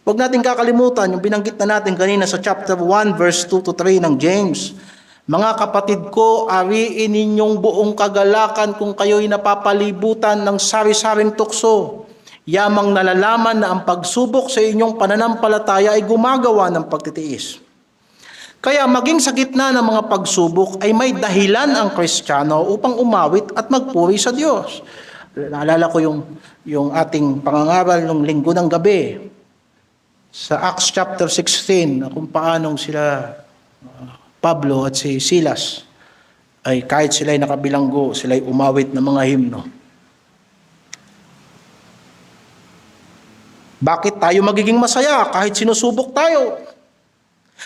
Huwag natin kakalimutan yung binanggit na natin kanina sa chapter 1 verse 2-3 ng James. Mga kapatid ko, ariin ninyong buong kagalakan kung kayo'y napapalibutan ng sari-saring tukso. Yamang nalalaman na ang pagsubok sa inyong pananampalataya ay gumagawa ng pagtitiis. Kaya maging sa gitna ng mga pagsubok ay may dahilan ang Kristiyano upang umawit at magpuri sa Diyos. Naalala ko yung ating pangangaral ng linggo ng gabi sa Acts chapter 16 kung paanong sila Pablo at si Silas ay kahit sila'y nakabilanggo, sila'y umawit ng mga himno. Bakit tayo magiging masaya kahit sinusubok tayo?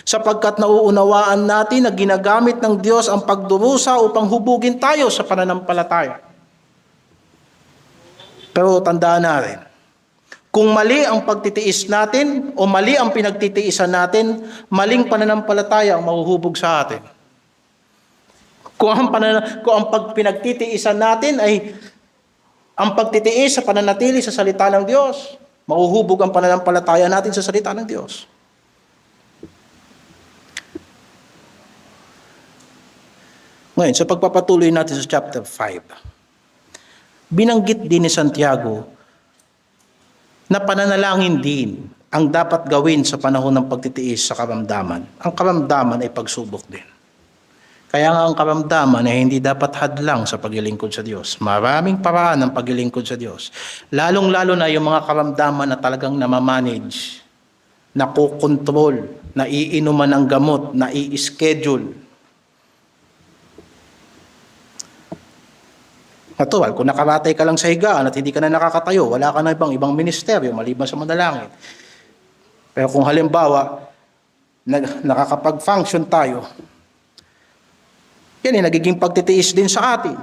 Sapagkat nauunawaan natin na ginagamit ng Diyos ang pagdurusa upang hubugin tayo sa pananampalataya. Pero tandaan natin, kung mali ang pagtitiis natin o mali ang pinagtitiisan natin, maling pananampalataya ang mahuhubog sa atin. Kung ang pinagtitiisan natin ay ang pagtitiis sa pananatili sa salita ng Diyos, mahuhubog ang pananampalataya natin sa salita ng Diyos. Ngayon, sa pagpapatuloy natin sa chapter 5, binanggit din ni Santiago na pananalangin din ang dapat gawin sa panahon ng pagtitiis sa karamdaman. Ang karamdaman ay pagsubok din. Kaya nga ang karamdaman ay hindi dapat hadlang sa paglilingkod sa Diyos. Maraming paraan ng paglilingkod sa Diyos. Lalong-lalo na yung mga karamdaman na talagang namamanage, nakokontrol, naiinuman ng gamot, nai-schedule. Natural, kung nakaratay ka lang sa higaan at hindi ka na nakakatayo, wala ka na ibang ministeryo maliban sa manalangin. Pero kung halimbawa, nakakapag-function tayo, yan ay nagiging pagtitiis din sa atin.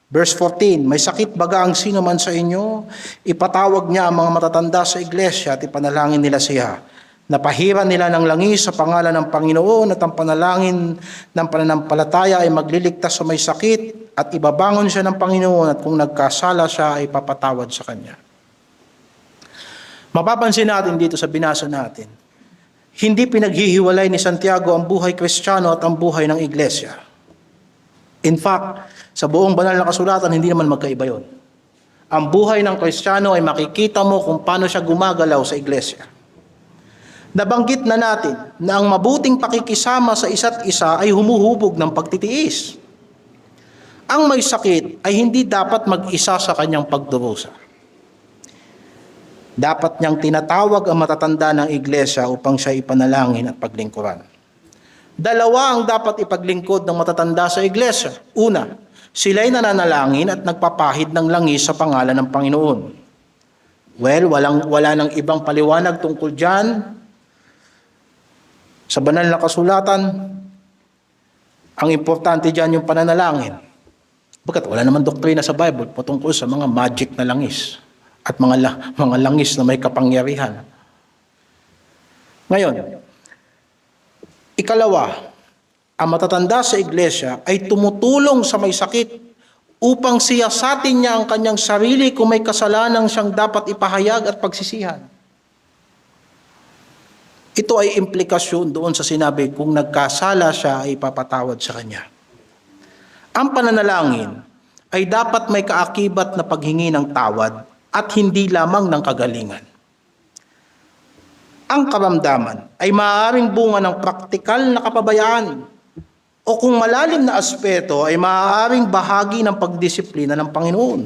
Verse 14, may sakit baga ang sino man sa inyo, ipatawag niya ang mga matatanda sa iglesia at ipanalangin nila siya. Napahiran nila ng langis sa pangalan ng Panginoon at ang panalangin ng pananampalataya ay magliligtas sa may sakit at ibabangon siya ng Panginoon at kung nagkasala siya ay papatawad sa kanya. Mapapansin natin dito sa binasa natin, hindi pinaghihiwalay ni Santiago ang buhay Kristiyano at ang buhay ng iglesia. In fact, sa buong banal na kasulatan, hindi naman magkaiba yon. Ang buhay ng Kristiyano ay makikita mo kung paano siya gumagalaw sa iglesia. Nabanggit na natin na ang mabuting pakikisama sa isa't isa ay humuhubog ng pagtitiis. Ang may sakit ay hindi dapat mag-isa sa kanyang pagdurusa. Dapat niyang tinatawag ang matatanda ng iglesia upang siya ipanalangin at paglingkuran. Dalawa ang dapat ipaglingkod ng matatanda sa iglesia. Una, sila'y nananalangin at nagpapahid ng langis sa pangalan ng Panginoon. Well, wala nang ibang paliwanag tungkol dyan. Sa banal na kasulatan, ang importante dyan yung pananalangin. Bakit wala naman doktrina sa Bible patungkol sa mga magic na langis at mga langis na may kapangyarihan. Ngayon, ikalawa, ang matatanda sa iglesia ay tumutulong sa may sakit upang siyasatin niya ang kanyang sarili kung may kasalanan siyang dapat ipahayag at pagsisihan. Ito ay implikasyon doon sa sinabi kung nagkasala siya ay ipapatawad sa kanya. Ang pananalangin ay dapat may kaakibat na paghingi ng tawad at hindi lamang ng kagalingan. Ang karamdaman ay maaaring bunga ng praktikal na kapabayaan o kung malalim na aspeto ay maaaring bahagi ng pagdisiplina ng Panginoon.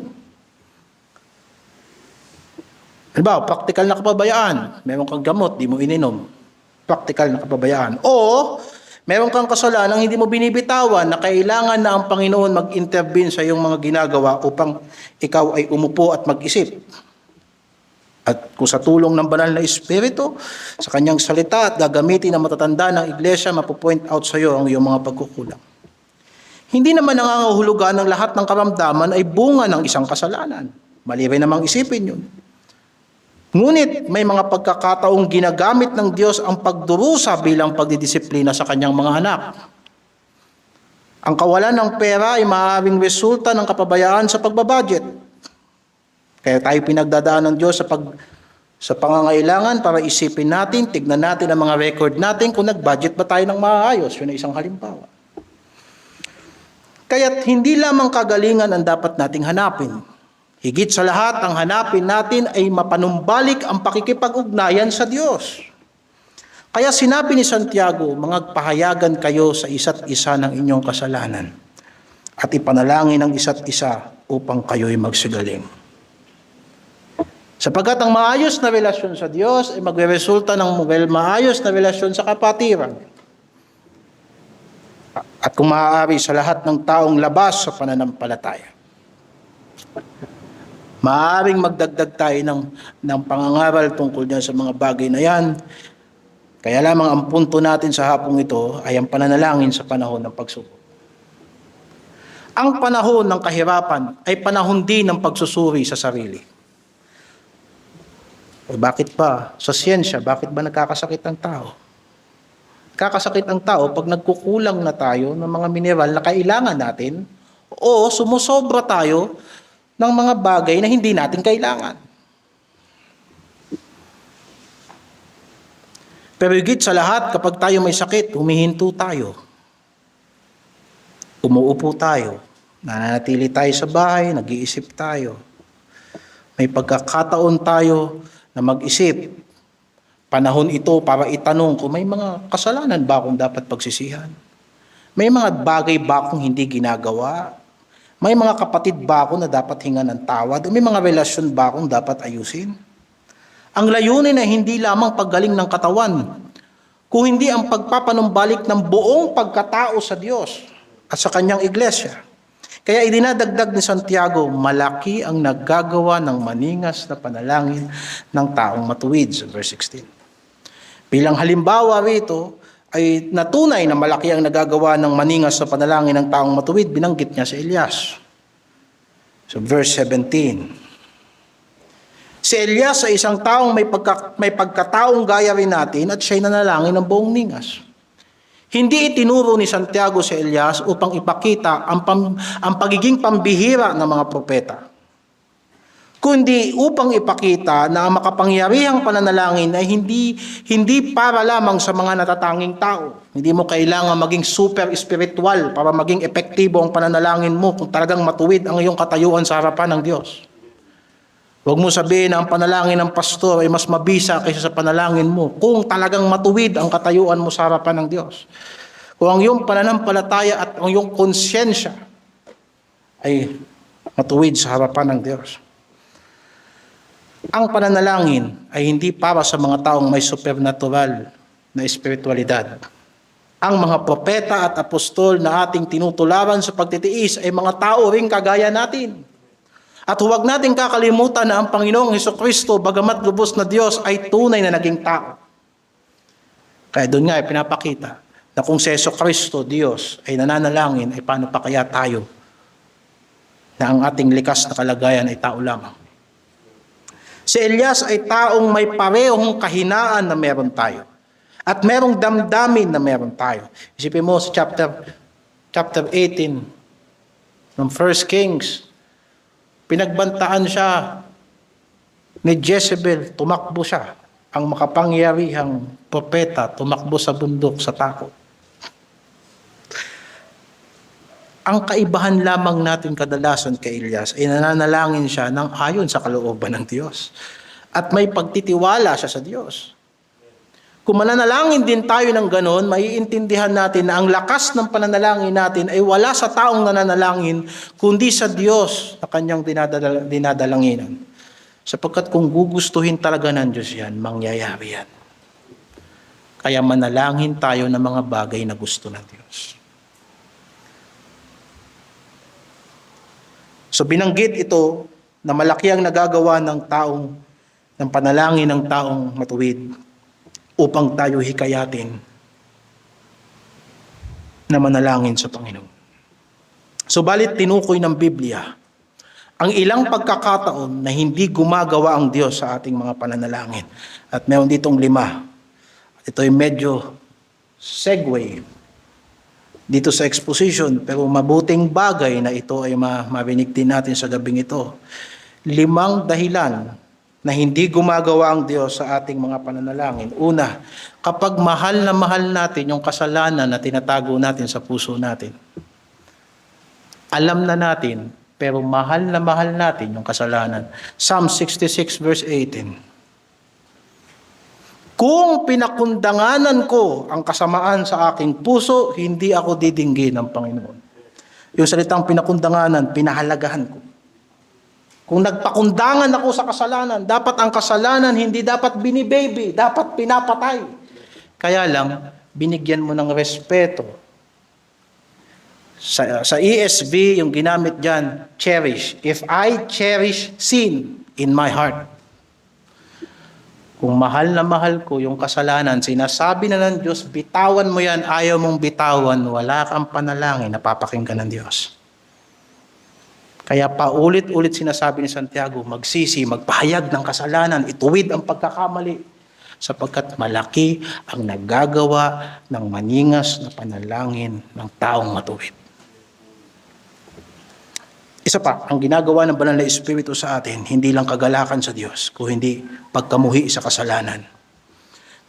Halimbawa, praktikal na kapabayaan, meron kang gamot, di mo ininom. Praktikal na kapabayaan. O, meron kang kasalanang hindi mo binibitawan na kailangan na ang Panginoon mag-intervene sa iyong mga ginagawa upang ikaw ay umupo at mag-isip. At kung sa tulong ng banal na Espiritu, sa kanyang salita at gagamitin ng matatanda ng iglesia, mapupoint out sa iyo ang iyong mga pagkukulang. Hindi naman nangangahulugan ng lahat ng karamdaman ay bunga ng isang kasalanan. Mali rin namang isipin yun. Ngunit may mga pagkakataong ginagamit ng Diyos ang pagdurusa bilang pagdidisiplina sa kanyang mga anak. Ang kawalan ng pera ay maaaring resulta ng kapabayaan sa pagbabudget. Kaya tayo pinagdadaan ng Diyos sa pangangailangan para isipin natin, tignan natin ang mga record natin kung nag-budget ba tayo ng maayos. Yun ay isang halimbawa. Kaya't hindi lamang kagalingan ang dapat nating hanapin. Higit sa lahat, ang hanapin natin ay mapanumbalik ang pakikipag-ugnayan sa Diyos. Kaya sinabi ni Santiago, mangagpahayagan kayo sa isa't isa ng inyong kasalanan at ipanalangin ang isa't isa upang kayo'y magsigaling. Sapagkat ang maayos na relasyon sa Diyos ay magresulta ng maayos na relasyon sa kapatiran. At kung maaari sa lahat ng taong labas sa pananampalataya. Maaaring magdagdag tayo ng pangangaral tungkol niyan sa mga bagay na yan. Kaya lamang ang punto natin sa hapong ito ay ang pananalangin sa panahon ng pagsubok. Ang panahon ng kahirapan ay panahon din ng pagsusuri sa sarili. Bakit ba? Sa siyensya, bakit ba nagkakasakit ang tao? Kakasakit ang tao pag nagkukulang na tayo ng mga mineral na kailangan natin o sumusobra tayo ng mga bagay na hindi natin kailangan. Pero higit sa lahat, kapag tayo may sakit, humihinto tayo. Umuupo tayo. Nananatili tayo sa bahay, nag-iisip tayo. May pagkakataon tayo na mag-isip. Panahon ito para itanong kung may mga kasalanan ba akong dapat pagsisihan? May mga bagay ba akong hindi ginagawa? May mga kapatid ba ako na dapat hingan ng tawad? O may mga relasyon ba akong dapat ayusin? Ang layunin ay hindi lamang paggaling ng katawan, kung hindi ang pagpapanumbalik ng buong pagkatao sa Diyos at sa kanyang iglesia. Kaya idinadagdag ni Santiago, malaki ang naggagawa ng maningas na panalangin ng taong matuwid, sa verse 16. Bilang halimbawa rito, ay natunay na malaki ang nagagawa ng maningas sa panalangin ng taong matuwid, binanggit niya si Elias. So verse 17. Si Elias ay isang taong may pagkataong gaya rin natin at siya'y nanalangin ng buong ningas. Hindi itinuro ni Santiago si Elias upang ipakita ang pagiging pambihira ng mga propeta. kundi upang ipakita na ang makapangyarihang pananalangin ay hindi para lamang sa mga natatanging tao. Hindi mo kailangan maging super spiritual para maging epektibo ang pananalangin mo kung talagang matuwid ang iyong katayuan sa harapan ng Diyos. Huwag mo sabihin na ang panalangin ng pastor ay mas mabisa kaysa sa panalangin mo kung talagang matuwid ang katayuan mo sa harapan ng Diyos. Kung ang iyong pananampalataya at ang iyong konsyensya ay matuwid sa harapan ng Diyos. Ang pananalangin ay hindi para sa mga taong may supernatural na espiritualidad. Ang mga propeta at apostol na ating tinutularan sa pagtitiis ay mga tao ring kagaya natin. At huwag nating kakalimutan na ang Panginoong Hesukristo, bagamat lubos na Diyos, ay tunay na naging tao. Kaya doon nga ay pinapakita na kung si Hesukristo, Diyos, ay nananalangin, ay paano pa kaya tayo na ang ating likas na kalagayan ay tao lamang. Si Elias ay taong may parehong kahinaan na meron tayo. At merong damdamin na meron tayo. Isipin mo sa chapter 18 ng 1 Kings, pinagbantaan siya ni Jezebel, tumakbo siya. Ang makapangyarihang propeta, tumakbo sa bundok sa takot. Ang kaibahan lamang natin kadalasan kay Elias ay nananalangin siya ng ayon sa kalooban ng Diyos. At may pagtitiwala siya sa Diyos. Kung mananalangin din tayo ng ganon, maiintindihan natin na ang lakas ng pananalangin natin ay wala sa taong nananalangin, kundi sa Diyos na kanyang dinadalanginan. Sapagkat kung gugustuhin talaga ng Diyos yan, mangyayari yan. Kaya manalangin tayo ng mga bagay na gusto ng Diyos. So binanggit ito na malaki ang nagagawa ng panalangin ng taong matuwid upang tayo hikayatin na manalangin sa Panginoon. Subalit tinukoy ng Biblia ang ilang pagkakataon na hindi gumagawa ang Diyos sa ating mga pananalangin. At meron ditong 5. Ito ay medyo segue dito sa exposition, pero mabuting bagay na ito ay marinig din natin sa gabing ito. 5 dahilan na hindi gumagawa ang Diyos sa ating mga pananalangin. Una, kapag mahal na mahal natin yung kasalanan na tinatago natin sa puso natin. Alam na natin, pero mahal na mahal natin yung kasalanan. Psalm 66 verse 18. Kung pinakundanganan ko ang kasamaan sa aking puso, hindi ako didinggin ng Panginoon. Yung salitang pinakundanganan, pinahalagahan ko. Kung nagpakundangan ako sa kasalanan, dapat ang kasalanan hindi dapat binibaby, dapat pinapatay. Kaya lang, binigyan mo ng respeto. Sa ESV, yung ginamit dyan, cherish. If I cherish sin in my heart. Kung mahal na mahal ko yung kasalanan, sinasabi na ng Diyos, bitawan mo yan, ayaw mong bitawan, wala kang panalangin, napapakinggan ng Diyos. Kaya paulit-ulit sinasabi ni Santiago, magsisi, magpahayag ng kasalanan, ituwid ang pagkakamali, sapagkat malaki ang naggagawa ng maningas na panalangin ng taong matuwid. Isa pa, ang ginagawa ng Banal na Espiritu sa atin, hindi lang kagalakan sa Diyos, kung hindi pagkamuhi sa kasalanan.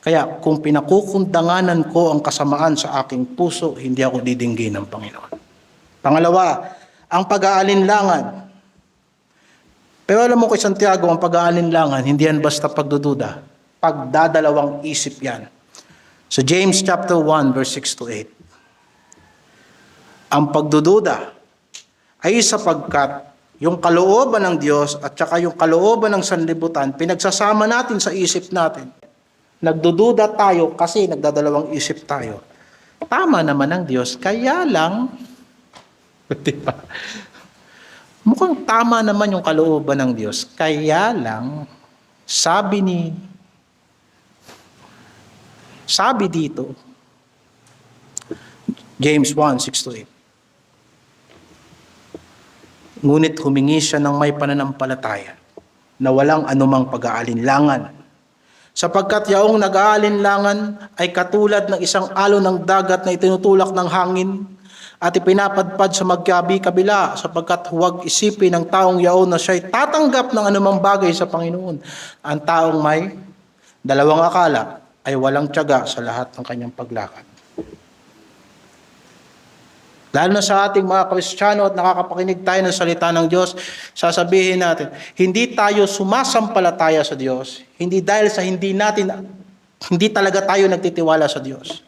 Kaya kung pinakukundanganan ko ang kasamaan sa aking puso, hindi ako didinggin ng Panginoon. Pangalawa, ang pag-aalinlangan. Pero alam mo kay Santiago, ang pag-aalinlangan, hindi yan basta pagdududa. Pagdadalawang isip yan. So James chapter 1 verse 6 to 8. Ang pagdududa ay sapagkat yung kalooban ng Diyos at saka yung kalooban ng sanlibutan, pinagsasama natin sa isip natin. Nagdududa tayo kasi nagdadalawang isip tayo. Tama naman ang Diyos, kaya lang, diba? Mukhang tama naman yung kalooban ng Diyos. Kaya lang, sabi dito, James 1:6-8. Ngunit humingi siya ng may pananampalataya na walang anumang pag-aalinlangan. Sapagkat yaong nag-aalinlangan ay katulad ng isang alon ng dagat na itinutulak ng hangin at ipinapadpad sa magkabi-kabila, sapagkat huwag isipin ng taong yaon na siya'y tatanggap ng anumang bagay sa Panginoon. Ang taong may dalawang akala ay walang tiyaga sa lahat ng kanyang paglakad. Lalo na sa ating mga Kristiyano at nakakapakinig tayo ng salita ng Diyos, sasabihin natin, hindi tayo sumasampalataya sa Diyos, hindi dahil sa hindi talaga tayo nagtitiwala sa Diyos.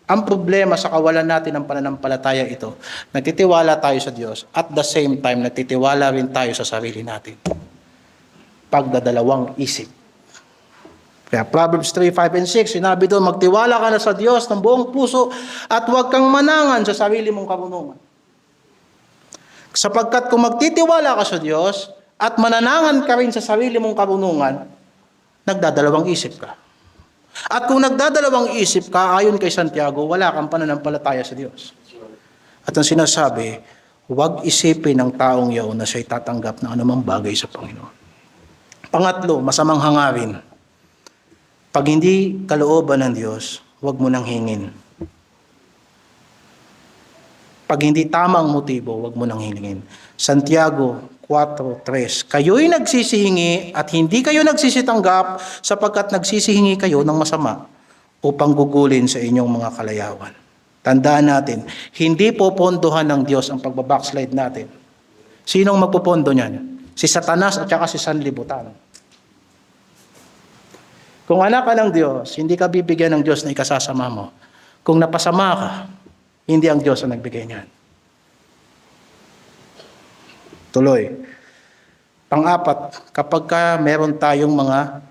Ang problema sa kawalan natin ng pananampalataya ito, nagtitiwala tayo sa Diyos, at the same time, nagtitiwala rin tayo sa sarili natin. Pagdadalawang isip. Kaya Proverbs 3, 5, and 6, sinabi doon, magtiwala ka na sa Diyos ng buong puso at huwag kang manangan sa sarili mong karunungan. Sapagkat kung magtitiwala ka sa Diyos at mananangan ka rin sa sarili mong karunungan, nagdadalawang isip ka. At kung nagdadalawang isip ka, ayon kay Santiago, wala kang pananampalataya sa Diyos. At ang sinasabi, huwag isipin ng taong yaon na siya'y tatanggap ng anumang bagay sa Panginoon. Pangatlo, masamang hangarin. Pag hindi kalooban ng Diyos, huwag mo nang hingin. Pag hindi tama ang motibo, huwag mo nang hilingin. Santiago 4:3, kayo'y nagsisihingi at hindi kayo nagsisitanggap sapagkat nagsisihingi kayo ng masama upang gugulin sa inyong mga kalayawan. Tandaan natin, hindi popondohan ng Diyos ang pagbabackslide natin. Sinong magpopondo niyan? Si Satanas at saka si Sanlibutan. Kung anak ka ng Diyos, hindi ka bibigyan ng Diyos na ikasasama mo. Kung napasama ka, hindi ang Diyos ang nagbigay niyan. Tuloy. Pang-apat, kapag meron tayong mga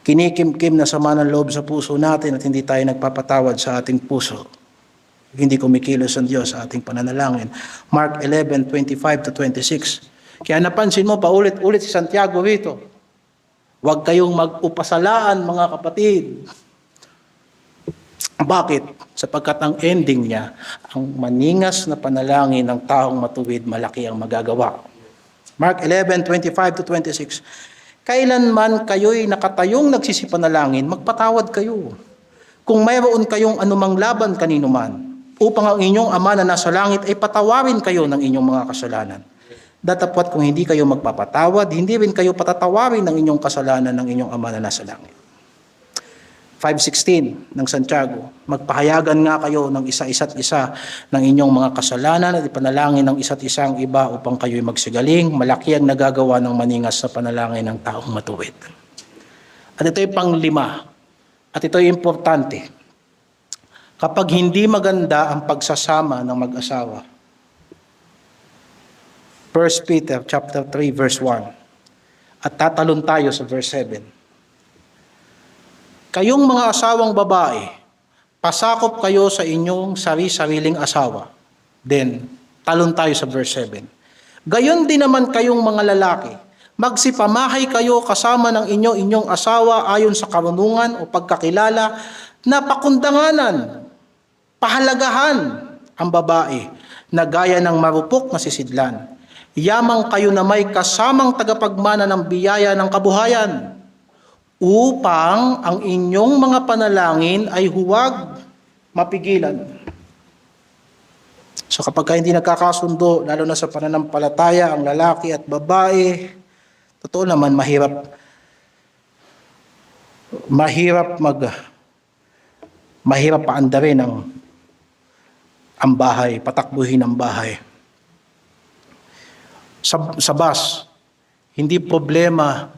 kinikimkim na sama ng loob sa puso natin at hindi tayo nagpapatawad sa ating puso, hindi kumikilos ang Diyos sa ating pananalangin. Mark 11:25-26. Kaya napansin mo, paulit-ulit si Santiago rito, huwag kayong mag-upasalaan, mga kapatid. Bakit? Sapagkat ang ending niya, ang maningas na panalangin ng taong matuwid, malaki ang magagawa. Mark 11:25-26. Kailanman kayo'y nakatayong nagsisipanalangin, magpatawad kayo. Kung mayroon kayong anumang laban kanino man, upang ang inyong Ama na nasa langit ay patawarin kayo ng inyong mga kasalanan. Datapwat kung hindi kayo magpapatawad, hindi rin kayo patatawarin ng inyong kasalanan ng inyong Ama na nasa langit. 5:16 ng Santiago, magpahayagan nga kayo ng isa't isa ng inyong mga kasalanan at ipanalangin ng isa't isang iba upang kayo'y magsigaling. Malaki ang nagagawa ng maningas sa panalangin ng taong matuwid. At ito'y pang-5, at ito'y importante. Kapag hindi maganda ang pagsasama ng mag-asawa, 1 Peter chapter 3 verse 1. At tatalon tayo sa verse 7. Kayong mga asawang babae, pasakop kayo sa inyong sari-sariling asawa. Then, talon tayo sa verse 7. Gayon din naman kayong mga lalaki, magsipamahay kayo kasama ng inyong asawa ayon sa karunungan o pagkakilala na pakundanganan, pahalagahan ang babae na gaya ng marupok na sisidlan. Yamang kayo na may kasamang tagapagmana ng biyaya ng kabuhayan, upang ang inyong mga panalangin ay huwag mapigilan. So kapag hindi nagkakasundo, lalo na sa pananampalataya, ang lalaki at babae, totoo naman mahirap paandarin ang bahay, patakbuhin ang bahay. Sa bus, hindi problema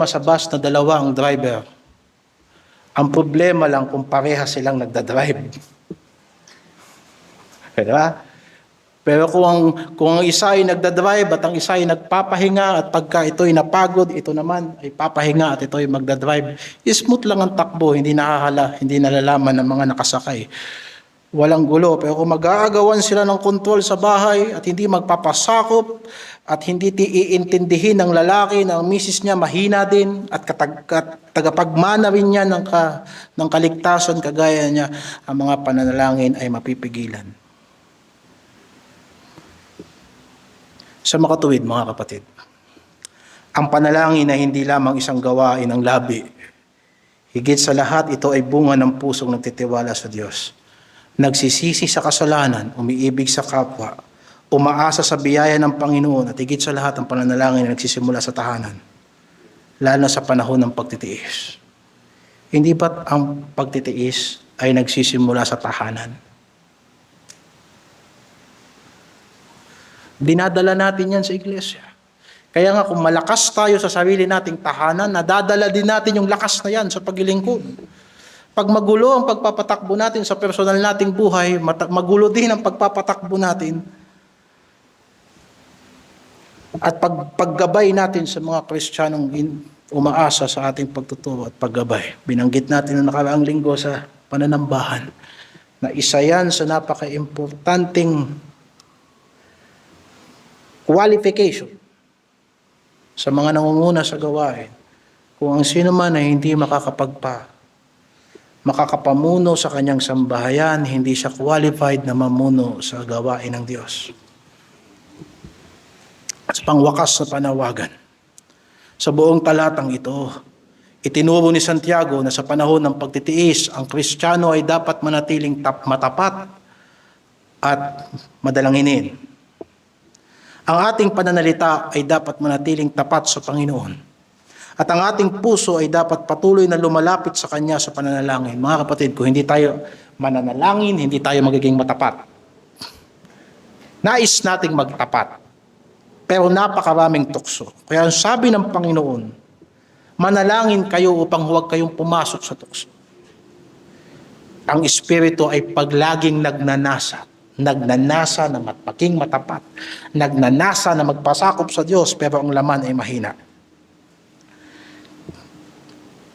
sa bus na dalawa ang driver. Ang problema lang kung pareha silang nagdadrive. Diba? Pero kung ang isa ay nagdadrive at ang isa ay nagpapahinga at pagka ito'y napagod, ito naman ay papahinga at ito'y magdadrive, smooth lang ang takbo, hindi nalalaman ng mga nakasakay. Walang gulo. Pero kung mag-aagawan sila ng kontrol sa bahay at hindi magpapasakop at hindi iintindihin ng lalaki na ang misis niya mahina din at tagapagmana rin niya ng kaligtasan kagaya niya, ang mga pananalangin ay mapipigilan. Sa makatuwid, mga kapatid, ang panalangin ay hindi lamang isang gawain ng labi. Higit sa lahat, ito ay bunga ng pusong nagtitiwala sa Diyos. nagsisisi sa kasalanan, umiibig sa kapwa, umaasa sa biyaya ng Panginoon, at higit sa lahat ang pananalangin na nagsisimula sa tahanan, lalo na sa panahon ng pagtitiis. Hindi ba't ang pagtitiis ay nagsisimula sa tahanan? Dinadala natin yan sa iglesia. Kaya nga kung malakas tayo sa sarili nating tahanan, nadadala din natin yung lakas na yan sa paglilingkod. Pag magulo ang pagpapatakbo natin sa personal nating buhay, magulo din ang pagpapatakbo natin. At paggabay natin sa mga Kristiyanong umaasa sa ating pagtuturo at paggabay. Binanggit natin noong nakaraang linggo sa pananambahan na isa yan sa napaka-importanting qualification sa mga nangunguna sa gawain. Kung ang sino man ay hindi makakapamuno sa kanyang sambahayan, hindi siya qualified na mamuno sa gawain ng Diyos. At pangwakas na panawagan, sa buong talatang ito, itinuro ni Santiago na sa panahon ng pagtitiis, ang Kristiyano ay dapat manatiling matapat at madalanginin. Ang ating pananalita ay dapat manatiling tapat sa Panginoon. At ang ating puso ay dapat patuloy na lumalapit sa Kanya sa pananalangin. Mga kapatid, kung hindi tayo mananalangin, hindi tayo magiging matapat. Nais nating magtapat, pero napakaraming tukso. Kaya ang sabi ng Panginoon, manalangin kayo upang huwag kayong pumasok sa tukso. Ang Espiritu ay paglaging nagnanasa na maging matapat, nagnanasa na magpasakop sa Diyos, pero ang laman ay mahina.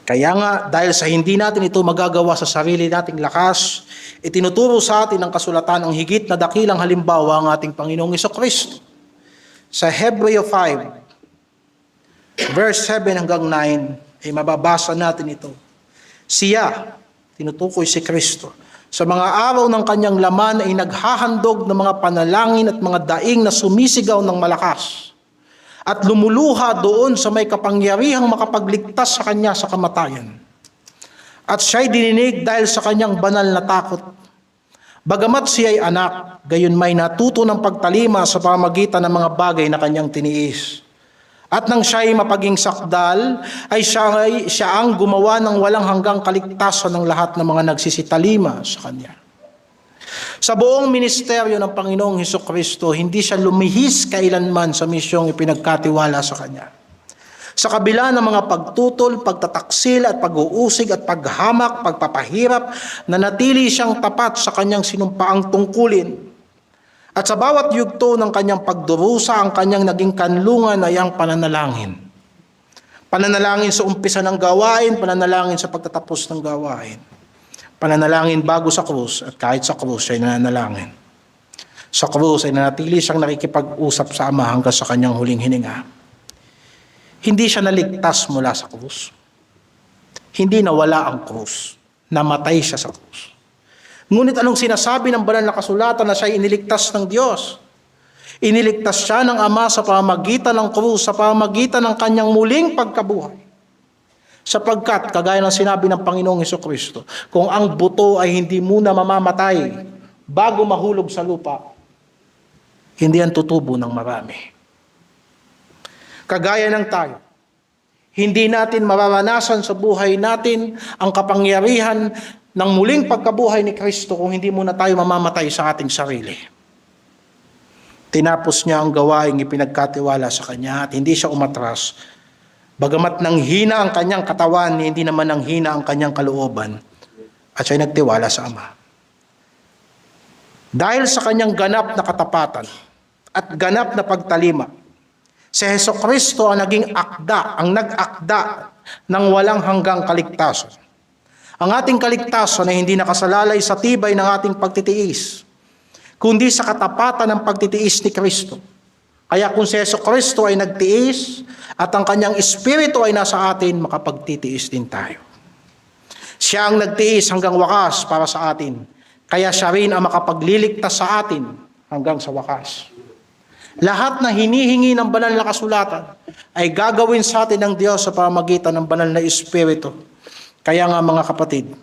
Kaya nga, dahil sa hindi natin ito magagawa sa sarili nating lakas, itinuturo sa atin ng kasulatan ang higit na dakilang halimbawa ang ating Panginoong Jesucristo. Sa Hebreo 5, verse 7 hanggang 9, ay mababasa natin ito. Siya, tinutukoy si Kristo, sa mga araw ng kanyang laman ay naghahandog ng mga panalangin at mga daing na sumisigaw ng malakas at lumuluha doon sa may kapangyarihang makapagligtas sa kanya sa kamatayan. At siya'y dininig dahil sa kanyang banal na takot. Bagamat siya'y anak, gayon may natuto ng pagtalima sa pamamagitan ng mga bagay na kanyang tiniis. At nang siya'y mapaging sakdal, ay siya ang gumawa ng walang hanggang kaligtasan ng lahat ng mga nagsisitalima sa kanya. Sa buong ministeryo ng Panginoong Hesukristo, hindi siya lumihis kailanman sa misyong ipinagkatiwala sa kanya. Sa kabila ng mga pagtutol, pagtataksil at pag-uusig at paghamak, pagpapahirap, nanatili siyang tapat sa kanyang sinumpaang tungkulin. At sa bawat yugto ng kanyang pagdurusa, ang kanyang naging kanlungan ay ang pananalangin. Pananalangin sa umpisa ng gawain, pananalangin sa pagtatapos ng gawain. Pananalangin bago sa krus, at kahit sa krus ay nananalangin. Sa krus ay nanatili siyang nakikipag-usap sa Ama hanggang sa kanyang huling hininga. Hindi siya naligtas mula sa krus. Hindi nawala ang krus. Namatay siya sa krus. Ngunit anong sinasabi ng banal na kasulatan na siya iniligtas ng Diyos? Iniligtas siya ng Ama sa pamamagitan ng krus, sa pamamagitan ng kanyang muling pagkabuhay. Sapagkat, kagaya ng sinabi ng Panginoong Hesukristo, kung ang buto ay hindi muna mamamatay bago mahulog sa lupa, hindi yan tutubo ng marami. Kagaya ng tayo, hindi natin mararanasan sa buhay natin ang kapangyarihan ng muling pagkabuhay ni Kristo kung hindi muna tayo mamamatay sa ating sarili. Tinapos niya ang gawaing ipinagkatiwala sa kanya at hindi siya umatras. Bagamat nang hina ang kanyang katawan, hindi naman nang hina ang kanyang kalooban at siya'y nagtiwala sa Ama. Dahil sa kanyang ganap na katapatan at ganap na pagtalima, si Hesukristo ang naging akda, ang nag-akda ng walang hanggang kaligtasan. Ang ating kaligtasan ay hindi nakasalalay sa tibay ng ating pagtitiis, kundi sa katapatan ng pagtitiis ni Kristo. Kaya kung si Jesucristo ay nagtiis at ang kanyang espiritu ay nasa atin, makapagtitiis din tayo. Siya ang nagtiis hanggang wakas para sa atin, kaya siya rin ang makapagliligtas sa atin hanggang sa wakas. Lahat na hinihingi ng banal na kasulatan ay gagawin sa atin ng Diyos sa pamamagitan ng banal na espiritu. Kaya nga mga kapatid,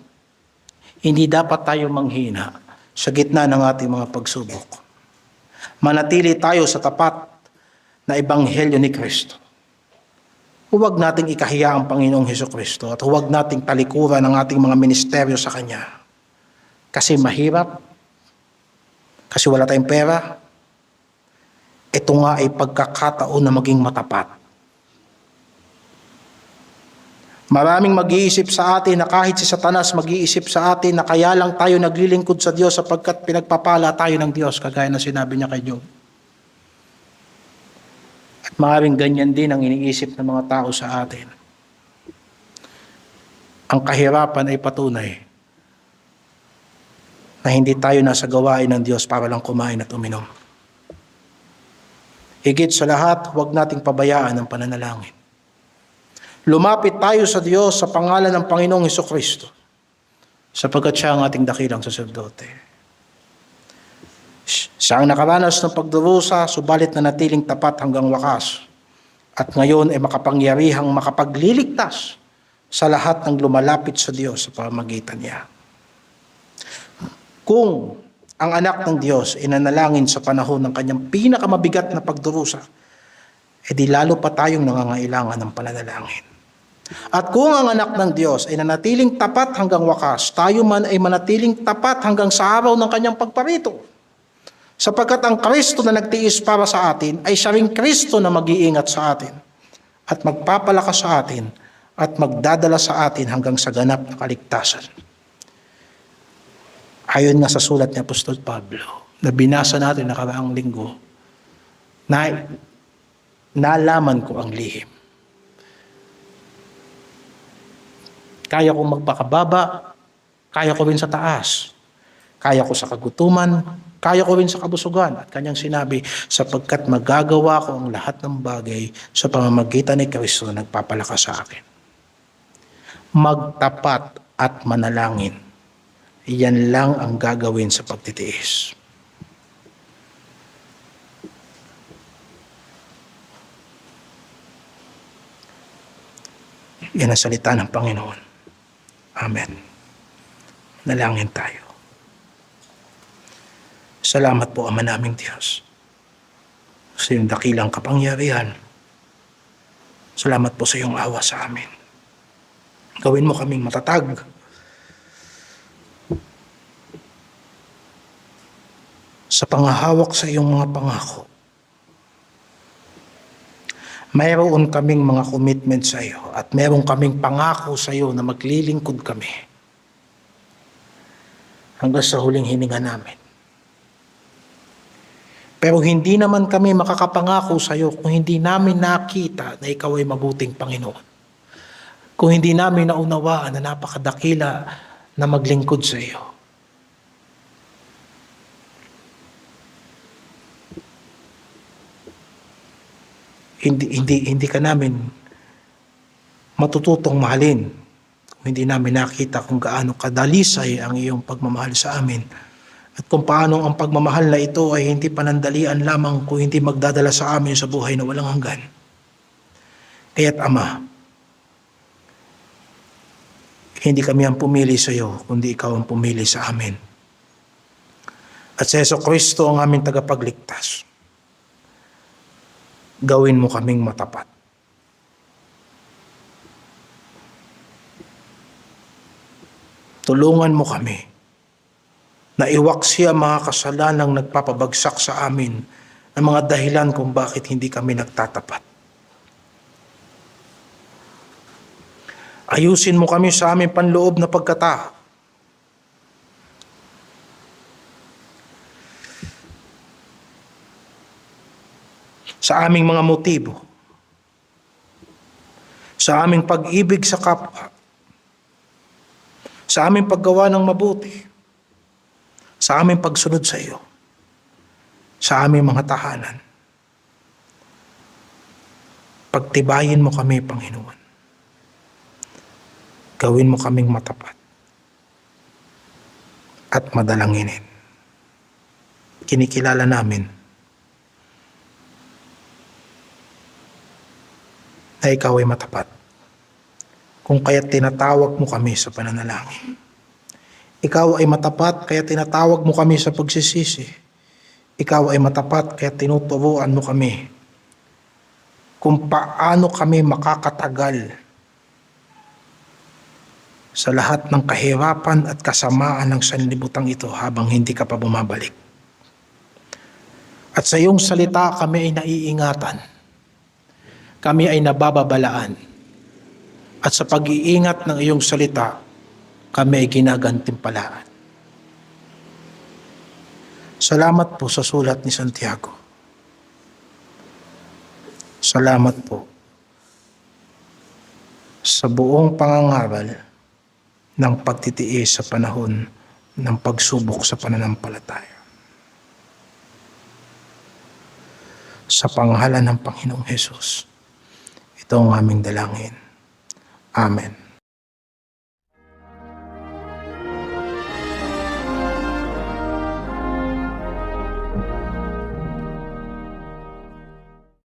hindi dapat tayo manghina sa gitna ng ating mga pagsubok. Manatili tayo sa tapat na ebanghelyo ni Kristo. Huwag nating ikahiya ang Panginoong Hesukristo at huwag nating talikuran ang ating mga ministeryo sa Kanya. Kasi mahirap, kasi wala tayong pera. Ito nga ay pagkakataon na maging matapat. Maraming mag-iisip sa atin na kahit si Satanas mag-iisip sa atin na kaya lang tayo naglilingkod sa Diyos sapagkat pinagpapala tayo ng Diyos, kagaya na sinabi niya kay Job. At maraming ganyan din ang iniisip ng mga tao sa atin. Ang kahirapan ay patunay na hindi tayo nasa gawain ng Diyos para lang kumain at uminom. Higit sa lahat, huwag nating pabayaan ang pananalangin. Lumapit tayo sa Diyos sa pangalan ng Panginoong Hesukristo, sapagkat siya ang ating dakilang saserdote. Siya ang nakaranas ng pagdurusa, subalit na natiling tapat hanggang wakas, at ngayon ay makapangyarihang makapagliligtas sa lahat ng lumalapit sa Diyos sa pamamagitan niya. Kung ang anak ng Diyos ay nanalangin sa panahon ng kanyang pinakamabigat na pagdurusa, edi lalo pa tayong nangangailangan ng pananalangin. At kung ang anak ng Diyos ay nanatiling tapat hanggang wakas, tayo man ay manatiling tapat hanggang sa araw ng kanyang pagparito. Sapagkat ang Kristo na nagtiis para sa atin ay siya ring Kristo na mag-iingat sa atin at magpapalakas sa atin at magdadala sa atin hanggang sa ganap na kaligtasan. Ayon nga sa sulat ni Apostol Pablo na binasa natin nakaraang linggo, na nalaman ko ang lihim. Kaya ko magpakababa, kaya ko rin sa taas, kaya ko sa kagutuman, kaya ko rin sa kabusugan. At kanyang sinabi, sapagkat magagawa ko ang lahat ng bagay sa pamamagitan ni Kristo na nagpapalakas sa akin. Magtapat at manalangin. Yan lang ang gagawin sa pagtitiis. Yan ang salita ng Panginoon. Amen. Nalangin tayo. Salamat po, Ama naming Diyos, sa iyong dakilang kapangyarihan. Salamat po sa iyong awa sa amin. Gawin mo kaming matatag sa pangahawak sa iyong mga pangako. Mayroon kaming mga commitment sa iyo at mayroon kaming pangako sa iyo na maglilingkod kami hanggang sa huling hininga namin. Pero hindi naman kami makakapangako sa iyo kung hindi namin nakita na ikaw ay mabuting Panginoon. Kung hindi namin naunawaan na napakadakila na maglingkod sa iyo. Hindi ka namin matututong mahalin kung hindi namin nakita kung gaano kadalisay ang iyong pagmamahal sa amin at kung paano ang pagmamahal na ito ay hindi panandalian lamang kung hindi magdadala sa amin sa buhay na walang hanggan. Kaya't Ama, hindi kami ang pumili sa iyo kundi ikaw ang pumili sa amin. At sa Jesucristo ang aming tagapagligtas. Gawin mo kaming matapat. Tulungan mo kami na iwaksi ang mga kasalanang nagpapabagsak sa amin ang mga dahilan kung bakit hindi kami nagtatapat. Ayusin mo kami sa aming panloob na pagkatao. Sa aming mga motibo, sa aming pag-ibig sa kapwa, sa aming paggawa ng mabuti, sa aming pagsunod sa iyo, sa aming mga tahanan. Pagtibayin mo kami, Panginoon. Gawin mo kaming matapat at madalanginin. Kinikilala namin na ikaw ay matapat. Kung kaya't tinatawag mo kami sa pananalangin. Ikaw ay matapat, kaya tinatawag mo kami sa pagsisisi. Ikaw ay matapat, kaya tinuturuan mo kami kung paano kami makakatagal sa lahat ng kahirapan at kasamaan ng sanlibutan ito habang hindi ka pa bumabalik. At sa iyong salita kami ay naiingatan. Kami ay nabababalaan. At sa pag-iingat ng iyong salita, kami ay ginagantimpalaan. Salamat po sa sulat ni Santiago. Salamat po sa buong pangangaral ng pagtitiis sa panahon ng pagsubok sa pananampalataya. Sa pangalan ng Panginoong Hesus, ito ang aming dalangin. Amen.